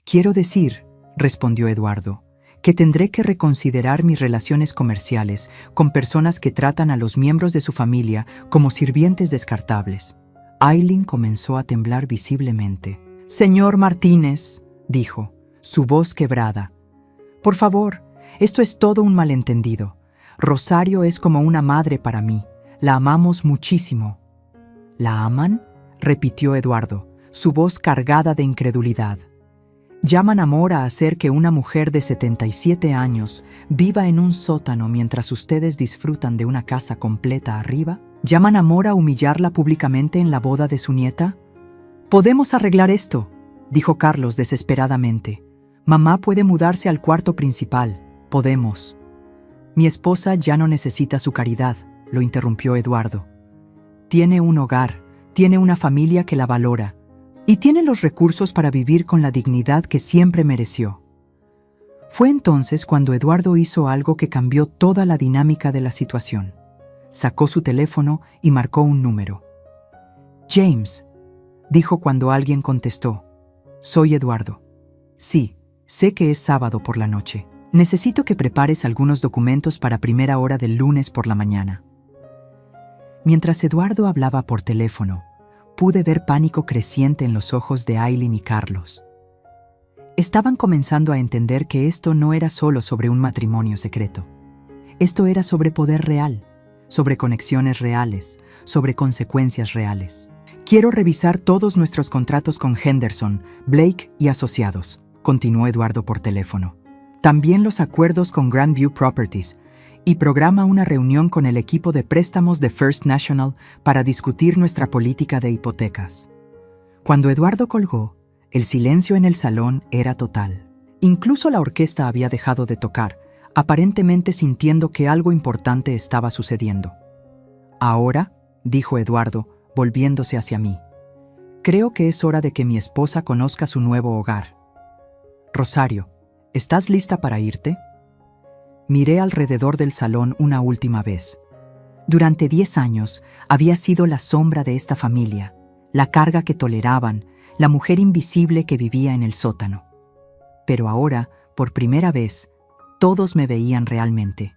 «Quiero decir», respondió Eduardo, «que tendré que reconsiderar mis relaciones comerciales con personas que tratan a los miembros de su familia como sirvientes descartables». Eileen comenzó a temblar visiblemente. «Señor Martínez», dijo, su voz quebrada, «por favor, esto es todo un malentendido. Rosario es como una madre para mí. La amamos muchísimo». «¿La aman?», repitió Eduardo, su voz cargada de incredulidad. «¿Llaman amor a hacer que una mujer de 77 años viva en un sótano mientras ustedes disfrutan de una casa completa arriba? ¿Llaman amor a humillarla públicamente en la boda de su nieta?» «Podemos arreglar esto», dijo Carlos desesperadamente. «Mamá puede mudarse al cuarto principal. Podemos». «Mi esposa ya no necesita su caridad», lo interrumpió Eduardo. «Tiene un hogar, tiene una familia que la valora, y tiene los recursos para vivir con la dignidad que siempre mereció». Fue entonces cuando Eduardo hizo algo que cambió toda la dinámica de la situación. Sacó su teléfono y marcó un número. «James», dijo cuando alguien contestó. «Soy Eduardo». «Sí, sé que es sábado por la noche. Necesito que prepares algunos documentos para primera hora del lunes por la mañana». Mientras Eduardo hablaba por teléfono, pude ver pánico creciente en los ojos de Eileen y Carlos. Estaban comenzando a entender que esto no era solo sobre un matrimonio secreto. Esto era sobre poder real, sobre conexiones reales, sobre consecuencias reales. «Quiero revisar todos nuestros contratos con Henderson, Blake y Asociados», continuó Eduardo por teléfono. «También los acuerdos con Grandview Properties, y programa una reunión con el equipo de préstamos de First National para discutir nuestra política de hipotecas». Cuando Eduardo colgó, el silencio en el salón era total. Incluso la orquesta había dejado de tocar, aparentemente sintiendo que algo importante estaba sucediendo. «Ahora», dijo Eduardo, volviéndose hacia mí, «creo que es hora de que mi esposa conozca su nuevo hogar. Rosario, ¿estás lista para irte?». Miré alrededor del salón una última vez. Durante 10 años había sido la sombra de esta familia, la carga que toleraban, la mujer invisible que vivía en el sótano. Pero ahora, por primera vez, todos me veían realmente.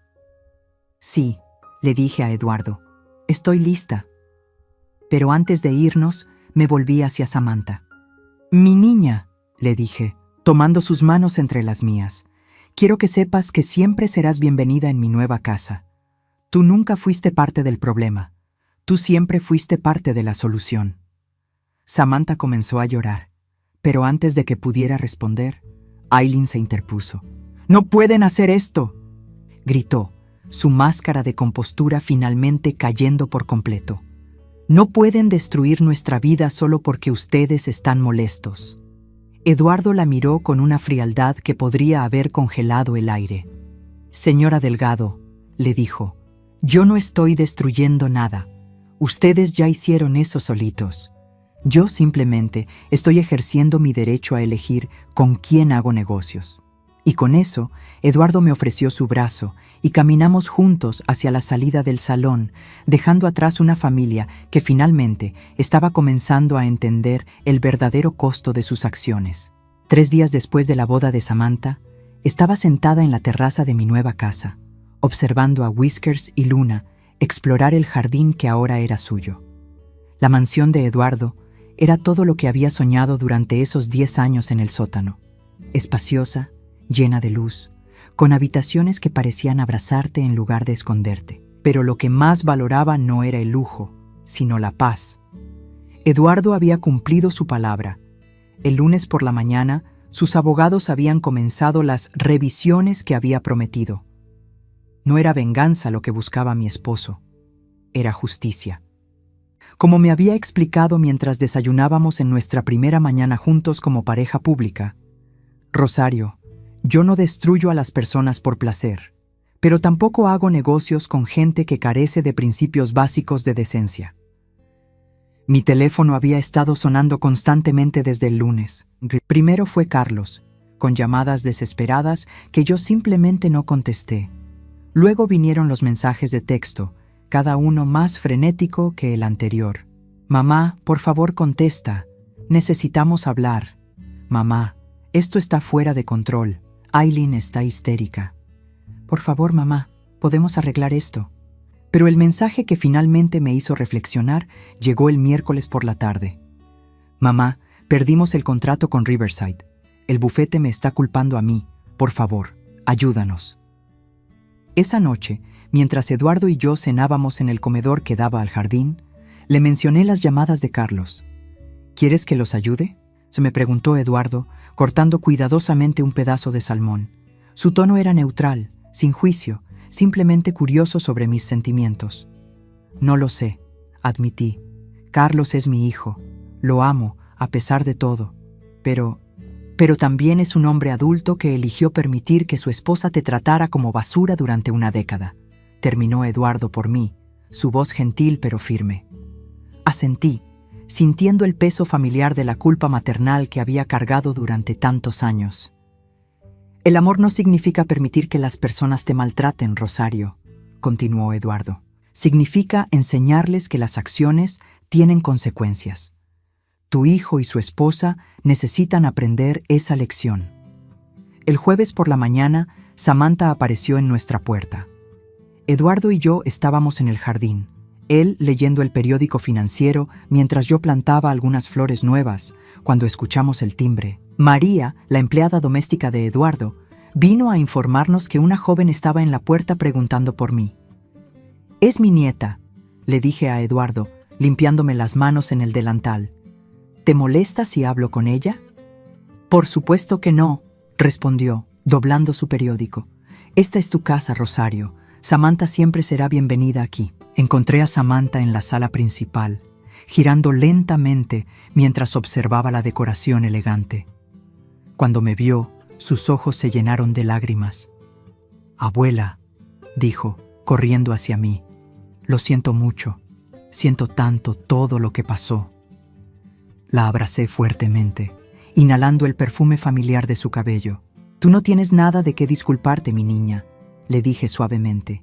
«Sí», le dije a Eduardo, «estoy lista». Pero antes de irnos, me volví hacia Samantha. «Mi niña», le dije, tomando sus manos entre las mías, «quiero que sepas que siempre serás bienvenida en mi nueva casa. Tú nunca fuiste parte del problema. Tú siempre fuiste parte de la solución». Samantha comenzó a llorar, pero antes de que pudiera responder, Eileen se interpuso. «¡No pueden hacer esto!», gritó, su máscara de compostura finalmente cayendo por completo. «No pueden destruir nuestra vida solo porque ustedes están molestos». Eduardo la miró con una frialdad que podría haber congelado el aire. «Señora Delgado», le dijo, Yo no estoy destruyendo nada. Ustedes ya hicieron eso solitos. Yo simplemente estoy ejerciendo mi derecho a elegir con quién hago negocios. Y con eso, Eduardo me ofreció su brazo y caminamos juntos hacia la salida del salón, dejando atrás una familia que finalmente estaba comenzando a entender el verdadero costo de sus acciones. 3 días después de la boda de Samantha, estaba sentada en la terraza de mi nueva casa, observando a Whiskers y Luna explorar el jardín que ahora era suyo. La mansión de Eduardo era todo lo que había soñado durante esos 10 años en el sótano. Espaciosa, llena de luz, con habitaciones que parecían abrazarte en lugar de esconderte. Pero lo que más valoraba no era el lujo, sino la paz. Eduardo había cumplido su palabra. El lunes por la mañana, sus abogados habían comenzado las revisiones que había prometido. No era venganza lo que buscaba mi esposo, era justicia. Como me había explicado mientras desayunábamos en nuestra primera mañana juntos como pareja pública, Rosario, yo no destruyo a las personas por placer, pero tampoco hago negocios con gente que carece de principios básicos de decencia. Mi teléfono había estado sonando constantemente desde el lunes. Primero fue Carlos, con llamadas desesperadas que yo simplemente no contesté. Luego vinieron los mensajes de texto, cada uno más frenético que el anterior. Mamá, por favor contesta. Necesitamos hablar. Mamá, esto está fuera de control. Aileen está histérica. Por favor, mamá, podemos arreglar esto. Pero el mensaje que finalmente me hizo reflexionar llegó el miércoles por la tarde. Mamá, perdimos el contrato con Riverside. El bufete me está culpando a mí. Por favor, ayúdanos. Esa noche, mientras Eduardo y yo cenábamos en el comedor que daba al jardín, le mencioné las llamadas de Carlos. ¿Quieres que los ayude?, se me preguntó Eduardo, cortando cuidadosamente un pedazo de salmón. Su tono era neutral, sin juicio, simplemente curioso sobre mis sentimientos. No lo sé, admití. Carlos es mi hijo. Lo amo, a pesar de todo. Pero también es un hombre adulto que eligió permitir que su esposa te tratara como basura durante una década. Terminó Eduardo por mí, su voz gentil pero firme. Asentí, sintiendo el peso familiar de la culpa maternal que había cargado durante tantos años. El amor no significa permitir que las personas te maltraten, Rosario, continuó Eduardo. Significa enseñarles que las acciones tienen consecuencias. Tu hijo y su esposa necesitan aprender esa lección. El jueves por la mañana, Samantha apareció en nuestra puerta. Eduardo y yo estábamos en el jardín, él leyendo el periódico financiero mientras yo plantaba algunas flores nuevas, cuando escuchamos el timbre. María, la empleada doméstica de Eduardo, vino a informarnos que una joven estaba en la puerta preguntando por mí. «Es mi nieta», le dije a Eduardo, limpiándome las manos en el delantal. «¿Te molesta si hablo con ella?» «Por supuesto que no», respondió, doblando su periódico. «Esta es tu casa, Rosario. Samantha siempre será bienvenida aquí». Encontré a Samantha en la sala principal, girando lentamente mientras observaba la decoración elegante. Cuando me vio, sus ojos se llenaron de lágrimas. «Abuela», dijo, corriendo hacia mí, «lo siento mucho. Siento tanto todo lo que pasó». La abracé fuertemente, inhalando el perfume familiar de su cabello. «Tú no tienes nada de qué disculparte, mi niña», le dije suavemente.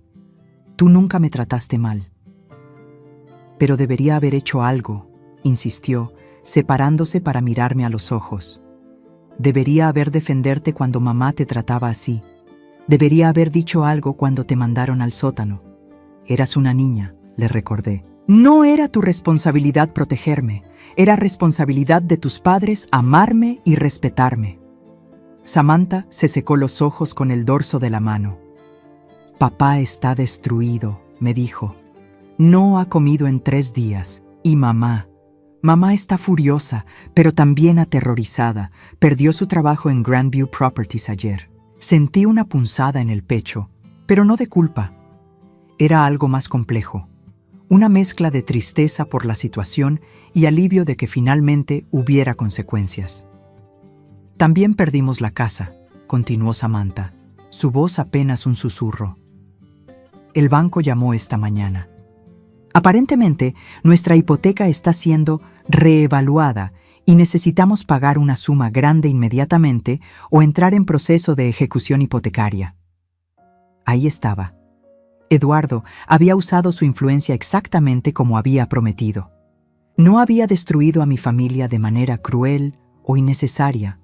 «Tú nunca me trataste mal». «Pero debería haber hecho algo», insistió, separándose para mirarme a los ojos. «Debería haber defenderte cuando mamá te trataba así. Debería haber dicho algo cuando te mandaron al sótano. Eras una niña», le recordé. «No era tu responsabilidad protegerme. Era responsabilidad de tus padres amarme y respetarme». Samantha se secó los ojos con el dorso de la mano. «Papá está destruido», me dijo. «No ha comido en 3 días. Y mamá está furiosa, pero también aterrorizada. Perdió su trabajo en Grandview Properties ayer». Sentí una punzada en el pecho, pero no de culpa. Era algo más complejo. Una mezcla de tristeza por la situación y alivio de que finalmente hubiera consecuencias. «También perdimos la casa», continuó Samantha, su voz apenas un susurro. El banco llamó esta mañana. Aparentemente, nuestra hipoteca está siendo reevaluada y necesitamos pagar una suma grande inmediatamente o entrar en proceso de ejecución hipotecaria. Ahí estaba. Eduardo había usado su influencia exactamente como había prometido. No había destruido a mi familia de manera cruel o innecesaria,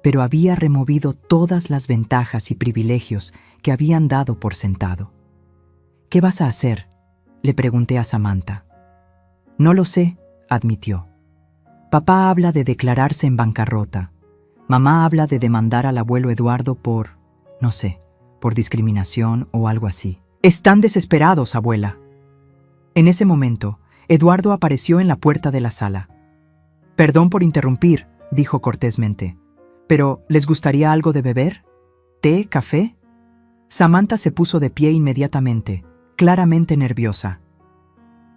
pero había removido todas las ventajas y privilegios que habían dado por sentado. ¿Qué vas a hacer?, le pregunté a Samantha. No lo sé, admitió. Papá habla de declararse en bancarrota. Mamá habla de demandar al abuelo Eduardo por, no sé, por discriminación o algo así. Están desesperados, abuela. En ese momento, Eduardo apareció en la puerta de la sala. Perdón por interrumpir, dijo cortésmente, pero ¿les gustaría algo de beber? ¿Té? ¿Café? Samantha se puso de pie inmediatamente, claramente nerviosa.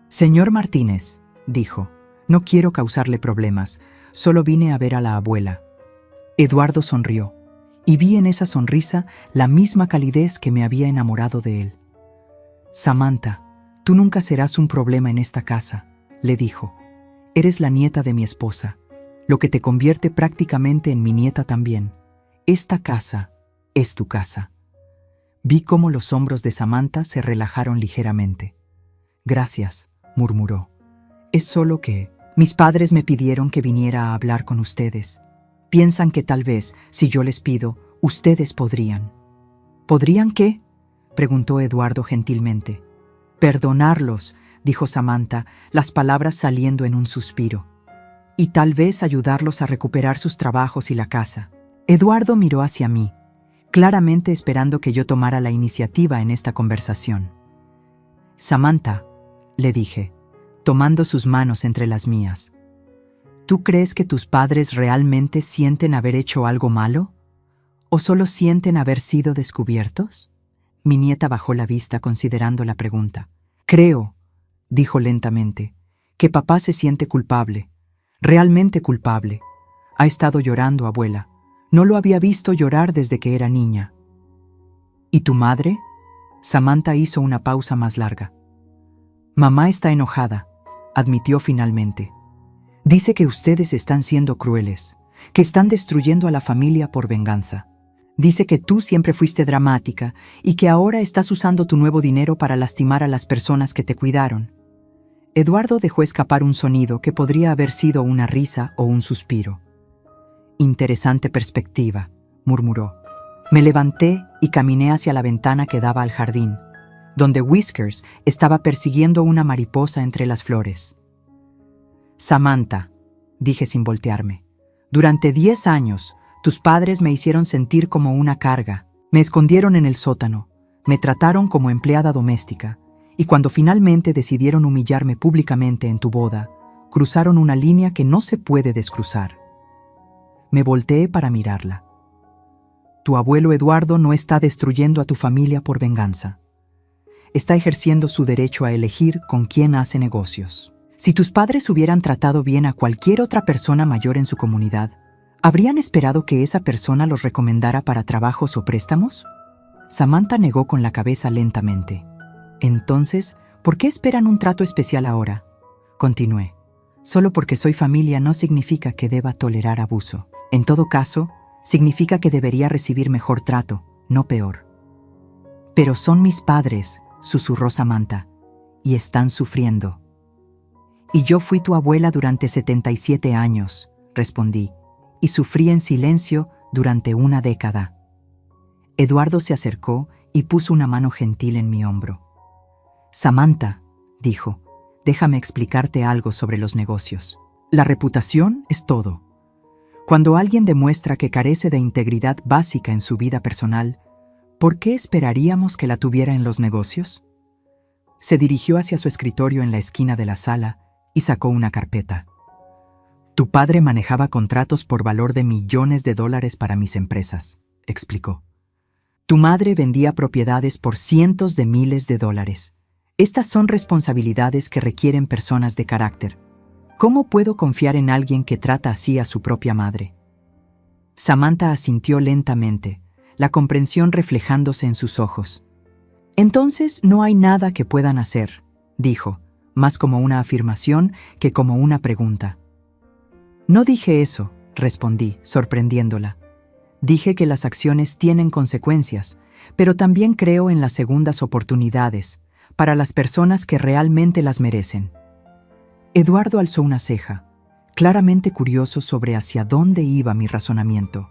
Señor Martínez, dijo, no quiero causarle problemas, solo vine a ver a la abuela. Eduardo sonrió, y vi en esa sonrisa la misma calidez que me había enamorado de él. Samantha, tú nunca serás un problema en esta casa, le dijo. Eres la nieta de mi esposa, lo que te convierte prácticamente en mi nieta también. Esta casa es tu casa. Vi cómo los hombros de Samantha se relajaron ligeramente. Gracias, murmuró. Es solo que mis padres me pidieron que viniera a hablar con ustedes. Piensan que tal vez, si yo les pido, ustedes podrían. ¿Podrían qué?, preguntó Eduardo gentilmente. Perdonarlos, dijo Samantha, las palabras saliendo en un suspiro. Y tal vez ayudarlos a recuperar sus trabajos y la casa. Eduardo miró hacia mí, claramente esperando que yo tomara la iniciativa en esta conversación. Samantha, le dije, tomando sus manos entre las mías. ¿Tú crees que tus padres realmente sienten haber hecho algo malo? ¿O solo sienten haber sido descubiertos? Mi nieta bajó la vista considerando la pregunta. Creo, dijo lentamente, que papá se siente culpable, realmente culpable. Ha estado llorando, abuela. No lo había visto llorar desde que era niña. ¿Y tu madre? Samantha hizo una pausa más larga. Mamá está enojada, admitió finalmente. Dice que ustedes están siendo crueles, que están destruyendo a la familia por venganza. Dice que tú siempre fuiste dramática y que ahora estás usando tu nuevo dinero para lastimar a las personas que te cuidaron. Eduardo dejó escapar un sonido que podría haber sido una risa o un suspiro. Interesante perspectiva, murmuró. Me levanté y caminé hacia la ventana que daba al jardín, donde Whiskers estaba persiguiendo una mariposa entre las flores. Samantha, dije sin voltearme, durante 10 años, tus padres me hicieron sentir como una carga, me escondieron en el sótano, me trataron como empleada doméstica, y cuando finalmente decidieron humillarme públicamente en tu boda, cruzaron una línea que no se puede descruzar. Me volteé para mirarla. Tu abuelo Eduardo no está destruyendo a tu familia por venganza. Está ejerciendo su derecho a elegir con quién hace negocios. Si tus padres hubieran tratado bien a cualquier otra persona mayor en su comunidad, ¿habrían esperado que esa persona los recomendara para trabajos o préstamos? Samantha negó con la cabeza lentamente. Entonces, ¿por qué esperan un trato especial ahora? Continué. Solo porque soy familia no significa que deba tolerar abuso. En todo caso, significa que debería recibir mejor trato, no peor. Pero son mis padres, susurró Samantha, y están sufriendo. Y yo fui tu abuela durante 77 años, respondí, y sufrí en silencio durante una década. Eduardo se acercó y puso una mano gentil en mi hombro. Samantha, dijo, déjame explicarte algo sobre los negocios. La reputación es todo. Cuando alguien demuestra que carece de integridad básica en su vida personal, ¿por qué esperaríamos que la tuviera en los negocios? Se dirigió hacia su escritorio en la esquina de la sala y sacó una carpeta. Tu padre manejaba contratos por valor de millones de dólares para mis empresas, explicó. Tu madre vendía propiedades por cientos de miles de dólares. Estas son responsabilidades que requieren personas de carácter. ¿Cómo puedo confiar en alguien que trata así a su propia madre? Samantha asintió lentamente, la comprensión reflejándose en sus ojos. Entonces no hay nada que puedan hacer, dijo, más como una afirmación que como una pregunta. No dije eso, respondí, sorprendiéndola. Dije que las acciones tienen consecuencias, pero también creo en las segundas oportunidades, para las personas que realmente las merecen. Eduardo alzó una ceja, claramente curioso sobre hacia dónde iba mi razonamiento.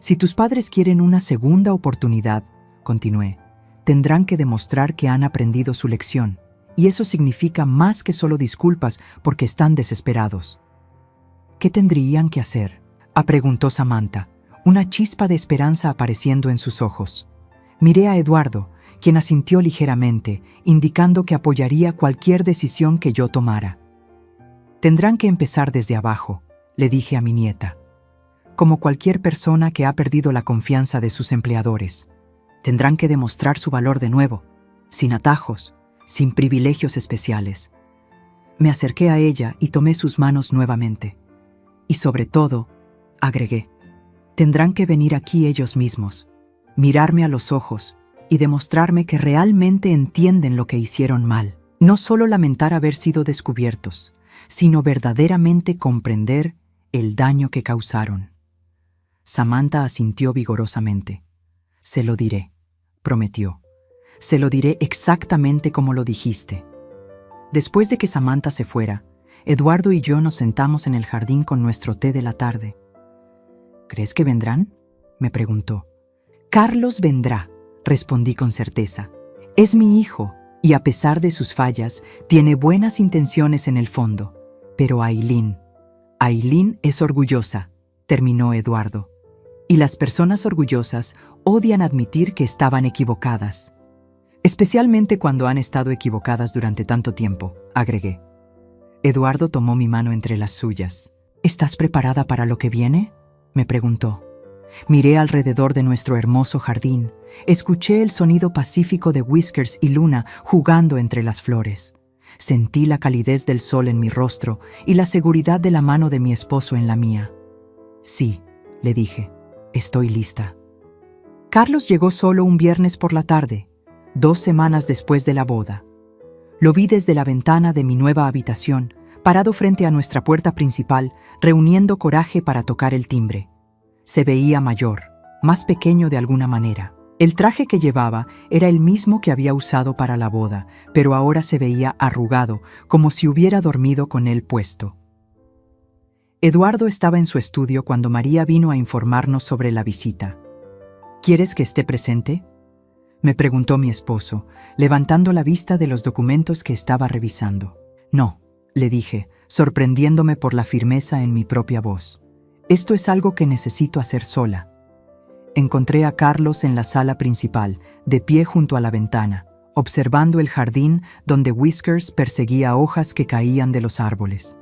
Si tus padres quieren una segunda oportunidad, continué, tendrán que demostrar que han aprendido su lección, y eso significa más que solo disculpas porque están desesperados. ¿Qué tendrían que hacer?, preguntó Samantha, una chispa de esperanza apareciendo en sus ojos. Miré a Eduardo, quien asintió ligeramente, indicando que apoyaría cualquier decisión que yo tomara. Tendrán que empezar desde abajo, le dije a mi nieta. Como cualquier persona que ha perdido la confianza de sus empleadores. Tendrán que demostrar su valor de nuevo, sin atajos, sin privilegios especiales. Me acerqué a ella y tomé sus manos nuevamente. Y sobre todo, agregué, tendrán que venir aquí ellos mismos, mirarme a los ojos y demostrarme que realmente entienden lo que hicieron mal. No solo lamentar haber sido descubiertos, sino verdaderamente comprender el daño que causaron. Samantha asintió vigorosamente. Se lo diré, prometió. Se lo diré exactamente como lo dijiste. Después de que Samantha se fuera, Eduardo y yo nos sentamos en el jardín con nuestro té de la tarde. ¿Crees que vendrán?, me preguntó. Carlos vendrá, respondí con certeza. Es mi hijo, y a pesar de sus fallas, tiene buenas intenciones en el fondo. Pero Aileen es orgullosa, terminó Eduardo. Y las personas orgullosas odian admitir que estaban equivocadas. Especialmente cuando han estado equivocadas durante tanto tiempo, agregué. Eduardo tomó mi mano entre las suyas. ¿Estás preparada para lo que viene?, me preguntó. Miré alrededor de nuestro hermoso jardín. Escuché el sonido pacífico de Whiskers y Luna jugando entre las flores. Sentí la calidez del sol en mi rostro y la seguridad de la mano de mi esposo en la mía. Sí, le dije, estoy lista. Carlos llegó solo un viernes por la tarde, 2 semanas después de la boda. Lo vi desde la ventana de mi nueva habitación, parado frente a nuestra puerta principal, reuniendo coraje para tocar el timbre. Se veía mayor, más pequeño de alguna manera. El traje que llevaba era el mismo que había usado para la boda, pero ahora se veía arrugado, como si hubiera dormido con él puesto. Eduardo estaba en su estudio cuando María vino a informarnos sobre la visita. ¿Quieres que esté presente?, me preguntó mi esposo, levantando la vista de los documentos que estaba revisando. No, le dije, sorprendiéndome por la firmeza en mi propia voz. Esto es algo que necesito hacer sola. Encontré a Carlos en la sala principal, de pie junto a la ventana, observando el jardín donde Whiskers perseguía hojas que caían de los árboles.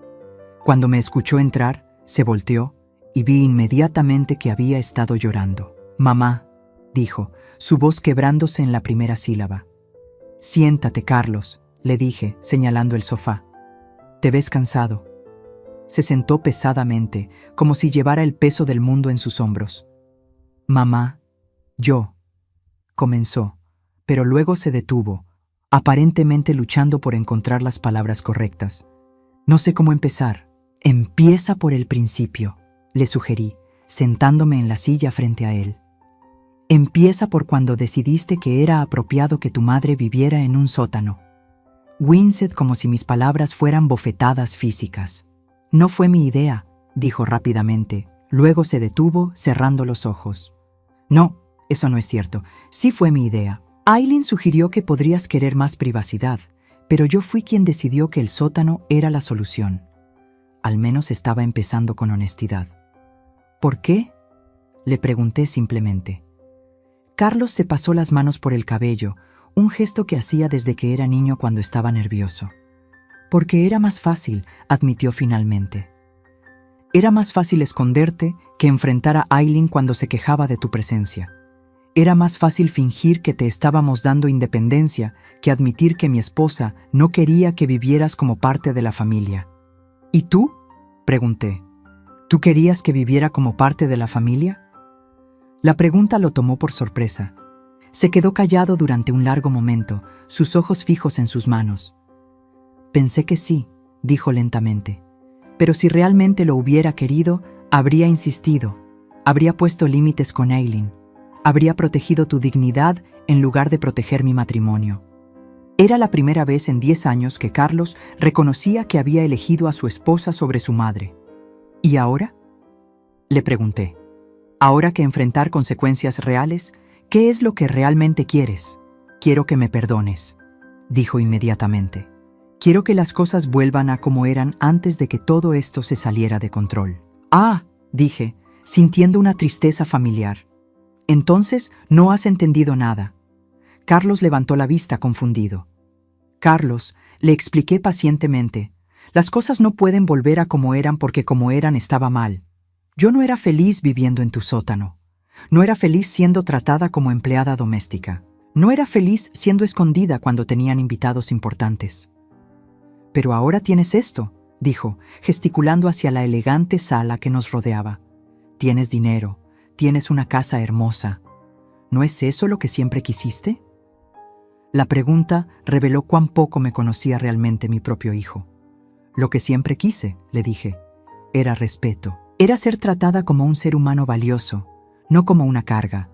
Cuando me escuchó entrar, se volteó y vi inmediatamente que había estado llorando. «Mamá», dijo, su voz quebrándose en la primera sílaba. «Siéntate, Carlos», le dije, señalando el sofá. «Te ves cansado». Se sentó pesadamente, como si llevara el peso del mundo en sus hombros. «Mamá, yo», comenzó, pero luego se detuvo, aparentemente luchando por encontrar las palabras correctas. «No sé cómo empezar». «Empieza por el principio», le sugerí, sentándome en la silla frente a él. «Empieza por cuando decidiste que era apropiado que tu madre viviera en un sótano». Winced como si mis palabras fueran bofetadas físicas. «No fue mi idea», dijo rápidamente. Luego se detuvo, cerrando los ojos. «No, eso no es cierto. Sí fue mi idea. Aileen sugirió que podrías querer más privacidad, pero yo fui quien decidió que el sótano era la solución». Al menos estaba empezando con honestidad. «¿Por qué?», le pregunté simplemente. Carlos se pasó las manos por el cabello, un gesto que hacía desde que era niño cuando estaba nervioso. «Porque era más fácil», admitió finalmente. «Era más fácil esconderte que enfrentar a Aileen cuando se quejaba de tu presencia. Era más fácil fingir que te estábamos dando independencia que admitir que mi esposa no quería que vivieras como parte de la familia». «¿Y tú?», pregunté. «¿Tú querías que viviera como parte de la familia?». La pregunta lo tomó por sorpresa. Se quedó callado durante un largo momento, sus ojos fijos en sus manos. Pensé que sí, dijo lentamente. Pero si realmente lo hubiera querido, habría insistido. Habría puesto límites con Aileen. Habría protegido tu dignidad en lugar de proteger mi matrimonio. Era la primera vez en 10 años que Carlos reconocía que había elegido a su esposa sobre su madre. ¿Y ahora?, le pregunté. Ahora que enfrentar consecuencias reales, ¿qué es lo que realmente quieres? Quiero que me perdones, dijo inmediatamente. Quiero que las cosas vuelvan a como eran antes de que todo esto se saliera de control. Ah, dije, sintiendo una tristeza familiar. Entonces no has entendido nada. Carlos levantó la vista confundido. Carlos, le expliqué pacientemente, las cosas no pueden volver a como eran porque como eran estaba mal. Yo no era feliz viviendo en tu sótano. No era feliz siendo tratada como empleada doméstica. No era feliz siendo escondida cuando tenían invitados importantes. Pero ahora tienes esto, dijo, gesticulando hacia la elegante sala que nos rodeaba. Tienes dinero, tienes una casa hermosa. ¿No es eso lo que siempre quisiste? La pregunta reveló cuán poco me conocía realmente mi propio hijo. Lo que siempre quise, le dije, era respeto. Era ser tratada como un ser humano valioso, no como una carga.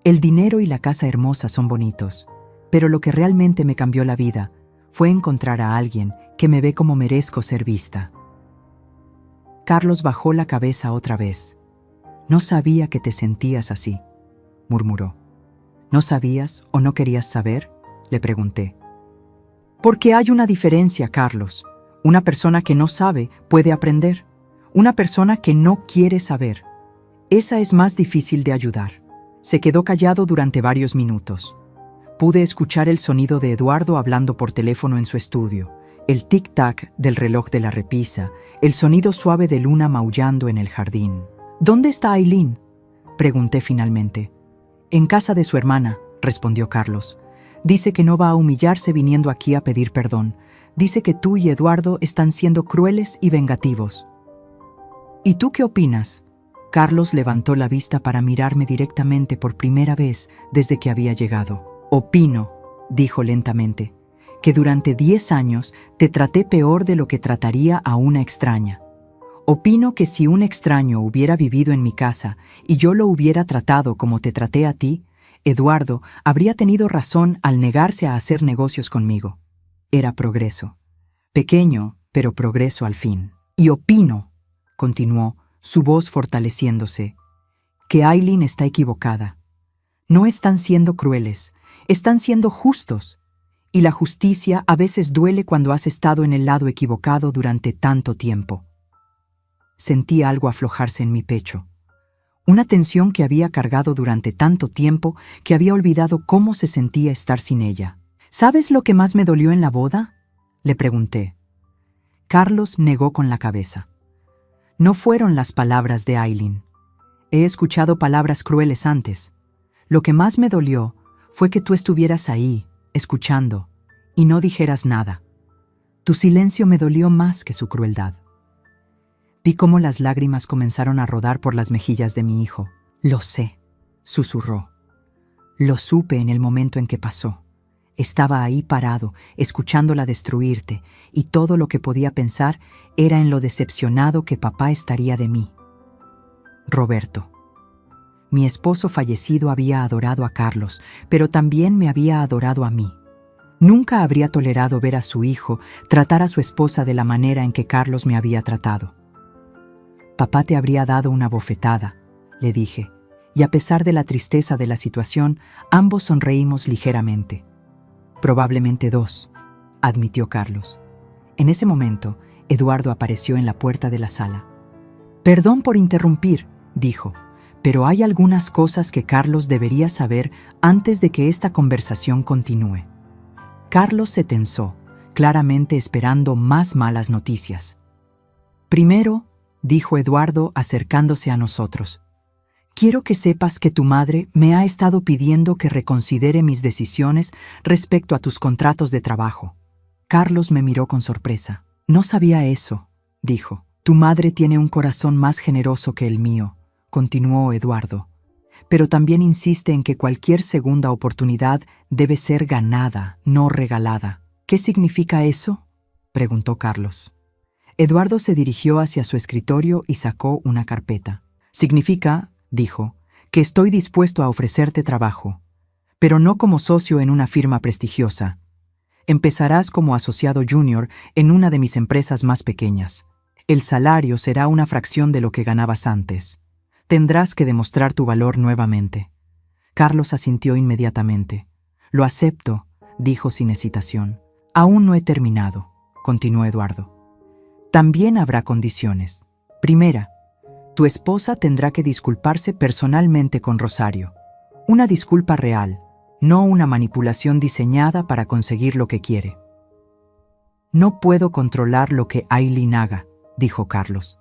El dinero y la casa hermosa son bonitos, pero lo que realmente me cambió la vida fue encontrar a alguien que me ve como merezco ser vista. Carlos bajó la cabeza otra vez. No sabía que te sentías así, murmuró. ¿No sabías o no querías saber?, le pregunté. Porque hay una diferencia, Carlos. Una persona que no sabe puede aprender. Una persona que no quiere saber. Esa es más difícil de ayudar. Se quedó callado durante varios minutos. Pude escuchar el sonido de Eduardo hablando por teléfono en su estudio, el tic-tac del reloj de la repisa, el sonido suave de Luna maullando en el jardín. ¿Dónde está Aileen?, pregunté finalmente. En casa de su hermana, respondió Carlos. Dice que no va a humillarse viniendo aquí a pedir perdón. Dice que tú y Eduardo están siendo crueles y vengativos. ¿Y tú qué opinas? Carlos levantó la vista para mirarme directamente por primera vez desde que había llegado. Opino, dijo lentamente, que durante 10 años te traté peor de lo que trataría a una extraña. Opino que si un extraño hubiera vivido en mi casa y yo lo hubiera tratado como te traté a ti, Eduardo habría tenido razón al negarse a hacer negocios conmigo. Era progreso. Pequeño, pero progreso al fin. Y opino, continuó, su voz fortaleciéndose, que Aileen está equivocada. No están siendo crueles, están siendo justos. Y la justicia a veces duele cuando has estado en el lado equivocado durante tanto tiempo. Sentí algo aflojarse en mi pecho. Una tensión que había cargado durante tanto tiempo que había olvidado cómo se sentía estar sin ella. ¿Sabes lo que más me dolió en la boda?, le pregunté. Carlos negó con la cabeza. No fueron las palabras de Aileen. He escuchado palabras crueles antes. Lo que más me dolió fue que tú estuvieras ahí, escuchando, y no dijeras nada. Tu silencio me dolió más que su crueldad. Vi cómo las lágrimas comenzaron a rodar por las mejillas de mi hijo. Lo sé, susurró. Lo supe en el momento en que pasó. Estaba ahí parado, escuchándola destruirte, y todo lo que podía pensar era en lo decepcionado que papá estaría de mí. Roberto. Mi esposo fallecido había adorado a Carlos, pero también me había adorado a mí. Nunca habría tolerado ver a su hijo tratar a su esposa de la manera en que Carlos me había tratado. Papá te habría dado una bofetada, le dije, y a pesar de la tristeza de la situación, ambos sonreímos ligeramente. Probablemente 2, admitió Carlos. En ese momento, Eduardo apareció en la puerta de la sala. Perdón por interrumpir, dijo, pero hay algunas cosas que Carlos debería saber antes de que esta conversación continúe. Carlos se tensó, claramente esperando más malas noticias. Primero, dijo Eduardo acercándose a nosotros, quiero que sepas que tu madre me ha estado pidiendo que reconsidere mis decisiones respecto a tus contratos de trabajo. Carlos me miró con sorpresa. No sabía eso, dijo. Tu madre tiene un corazón más generoso que el mío, continuó Eduardo. pero también insiste en que cualquier segunda oportunidad debe ser ganada, no regalada. ¿Qué significa eso?, preguntó Carlos. Eduardo se dirigió hacia su escritorio y sacó una carpeta. Significa, dijo, que estoy dispuesto a ofrecerte trabajo, pero no como socio en una firma prestigiosa. Empezarás como asociado junior en una de mis empresas más pequeñas. El salario será una fracción de lo que ganabas antes. Tendrás que demostrar tu valor nuevamente. Carlos asintió inmediatamente. Lo acepto, dijo sin hesitación. Aún no he terminado, continuó Eduardo. También habrá condiciones. Primera, tu esposa tendrá que disculparse personalmente con Rosario. Una disculpa real, no una manipulación diseñada para conseguir lo que quiere. No puedo controlar lo que Aileen haga, dijo Carlos.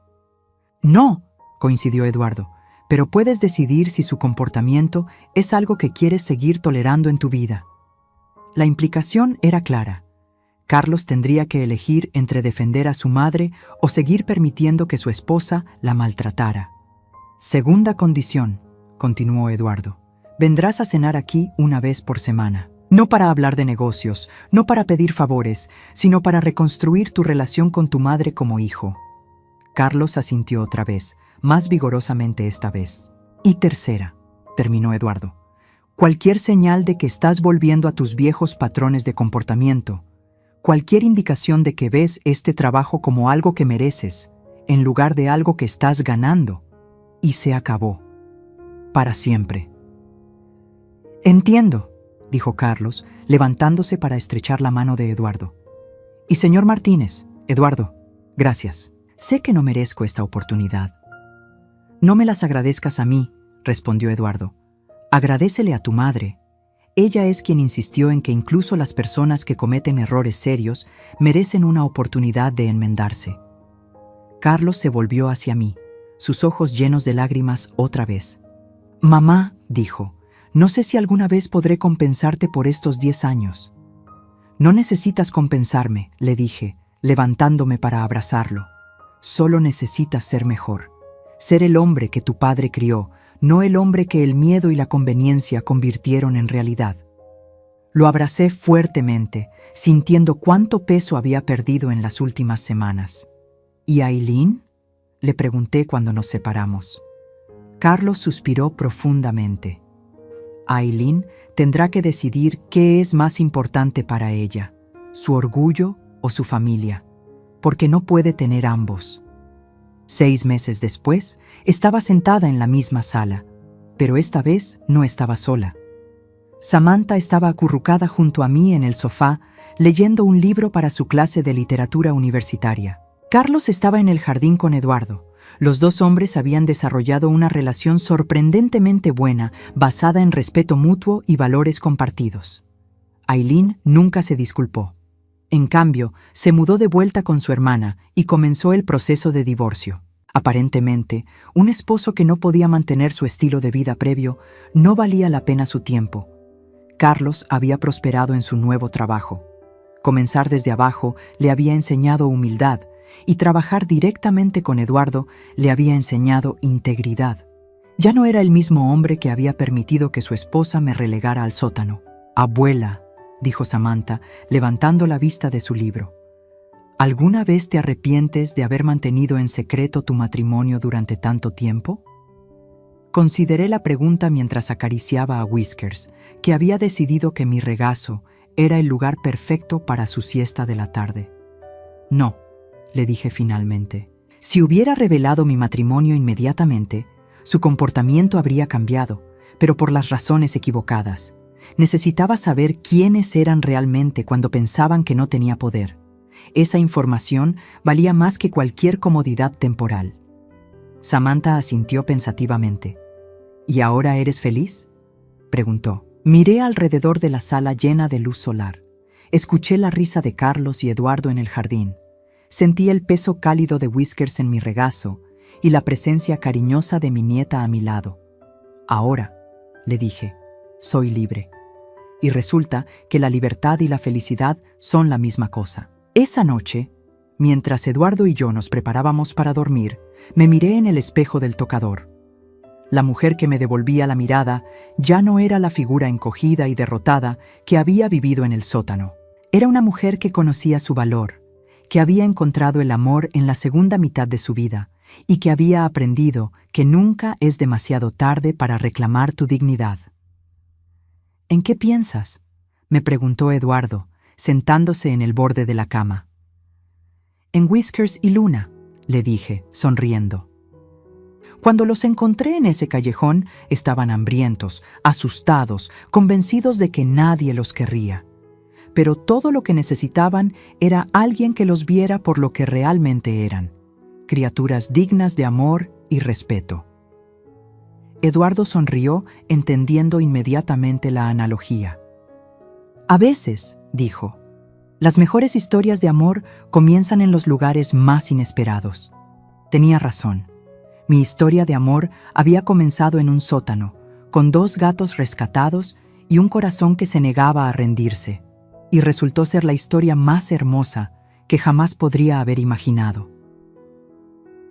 No, coincidió Eduardo, pero puedes decidir si su comportamiento es algo que quieres seguir tolerando en tu vida. La implicación era clara. Carlos tendría que elegir entre defender a su madre o seguir permitiendo que su esposa la maltratara. Segunda condición, continuó Eduardo. Vendrás a cenar aquí una vez por semana. No para hablar de negocios, no para pedir favores, sino para reconstruir tu relación con tu madre como hijo. Carlos asintió otra vez, más vigorosamente esta vez. Y tercera, terminó Eduardo. Cualquier señal de que estás volviendo a tus viejos patrones de comportamiento, cualquier indicación de que ves este trabajo como algo que mereces, en lugar de algo que estás ganando, y se acabó. Para siempre. Entiendo, dijo Carlos, levantándose para estrechar la mano de Eduardo. Y señor Martínez, Eduardo, gracias. Sé que no merezco esta oportunidad. No me las agradezcas a mí, respondió Eduardo. Agradécele a tu madre. Ella es quien insistió en que incluso las personas que cometen errores serios merecen una oportunidad de enmendarse. Carlos se volvió hacia mí, sus ojos llenos de lágrimas otra vez. Mamá, dijo, no sé si alguna vez podré compensarte por estos 10 años. No necesitas compensarme, le dije, levantándome para abrazarlo. Solo necesitas ser mejor. Ser el hombre que tu padre crió, no el hombre que el miedo y la conveniencia convirtieron en realidad. Lo abracé fuertemente, sintiendo cuánto peso había perdido en las últimas semanas. ¿Y Aileen?, le pregunté cuando nos separamos. Carlos suspiró profundamente. Aileen tendrá que decidir qué es más importante para ella, su orgullo o su familia, porque no puede tener ambos. 6 meses después, estaba sentada en la misma sala, pero esta vez no estaba sola. Samantha estaba acurrucada junto a mí en el sofá, leyendo un libro para su clase de literatura universitaria. Carlos estaba en el jardín con Eduardo. Los dos hombres habían desarrollado una relación sorprendentemente buena, basada en respeto mutuo y valores compartidos. Aileen nunca se disculpó. En cambio, se mudó de vuelta con su hermana y comenzó el proceso de divorcio. Aparentemente, un esposo que no podía mantener su estilo de vida previo no valía la pena su tiempo. Carlos había prosperado en su nuevo trabajo. Comenzar desde abajo le había enseñado humildad y trabajar directamente con Eduardo le había enseñado integridad. Ya no era el mismo hombre que había permitido que su esposa me relegara al sótano. Abuela, dijo Samantha, levantando la vista de su libro. ¿Alguna vez te arrepientes de haber mantenido en secreto tu matrimonio durante tanto tiempo? Consideré la pregunta mientras acariciaba a Whiskers, que había decidido que mi regazo era el lugar perfecto para su siesta de la tarde. No, le dije finalmente. Si hubiera revelado mi matrimonio inmediatamente, su comportamiento habría cambiado, pero por las razones equivocadas. Necesitaba saber quiénes eran realmente cuando pensaban que no tenía poder. Esa información valía más que cualquier comodidad temporal. Samantha asintió pensativamente. ¿Y ahora eres feliz?, preguntó. Miré alrededor de la sala llena de luz solar. Escuché la risa de Carlos y Eduardo en el jardín. Sentí el peso cálido de Whiskers en mi regazo y la presencia cariñosa de mi nieta a mi lado. Ahora, le dije, soy libre. Y resulta que la libertad y la felicidad son la misma cosa. Esa noche, mientras Eduardo y yo nos preparábamos para dormir, me miré en el espejo del tocador. La mujer que me devolvía la mirada ya no era la figura encogida y derrotada que había vivido en el sótano. Era una mujer que conocía su valor, que había encontrado el amor en la segunda mitad de su vida y que había aprendido que nunca es demasiado tarde para reclamar tu dignidad. ¿En qué piensas?, me preguntó Eduardo, sentándose en el borde de la cama. En Whiskers y Luna, le dije, sonriendo. Cuando los encontré en ese callejón, estaban hambrientos, asustados, convencidos de que nadie los querría. Pero todo lo que necesitaban era alguien que los viera por lo que realmente eran, criaturas dignas de amor y respeto. Eduardo sonrió, entendiendo inmediatamente la analogía. A veces, dijo, las mejores historias de amor comienzan en los lugares más inesperados. Tenía razón. Mi historia de amor había comenzado en un sótano, con 2 gatos rescatados y un corazón que se negaba a rendirse, y resultó ser la historia más hermosa que jamás podría haber imaginado.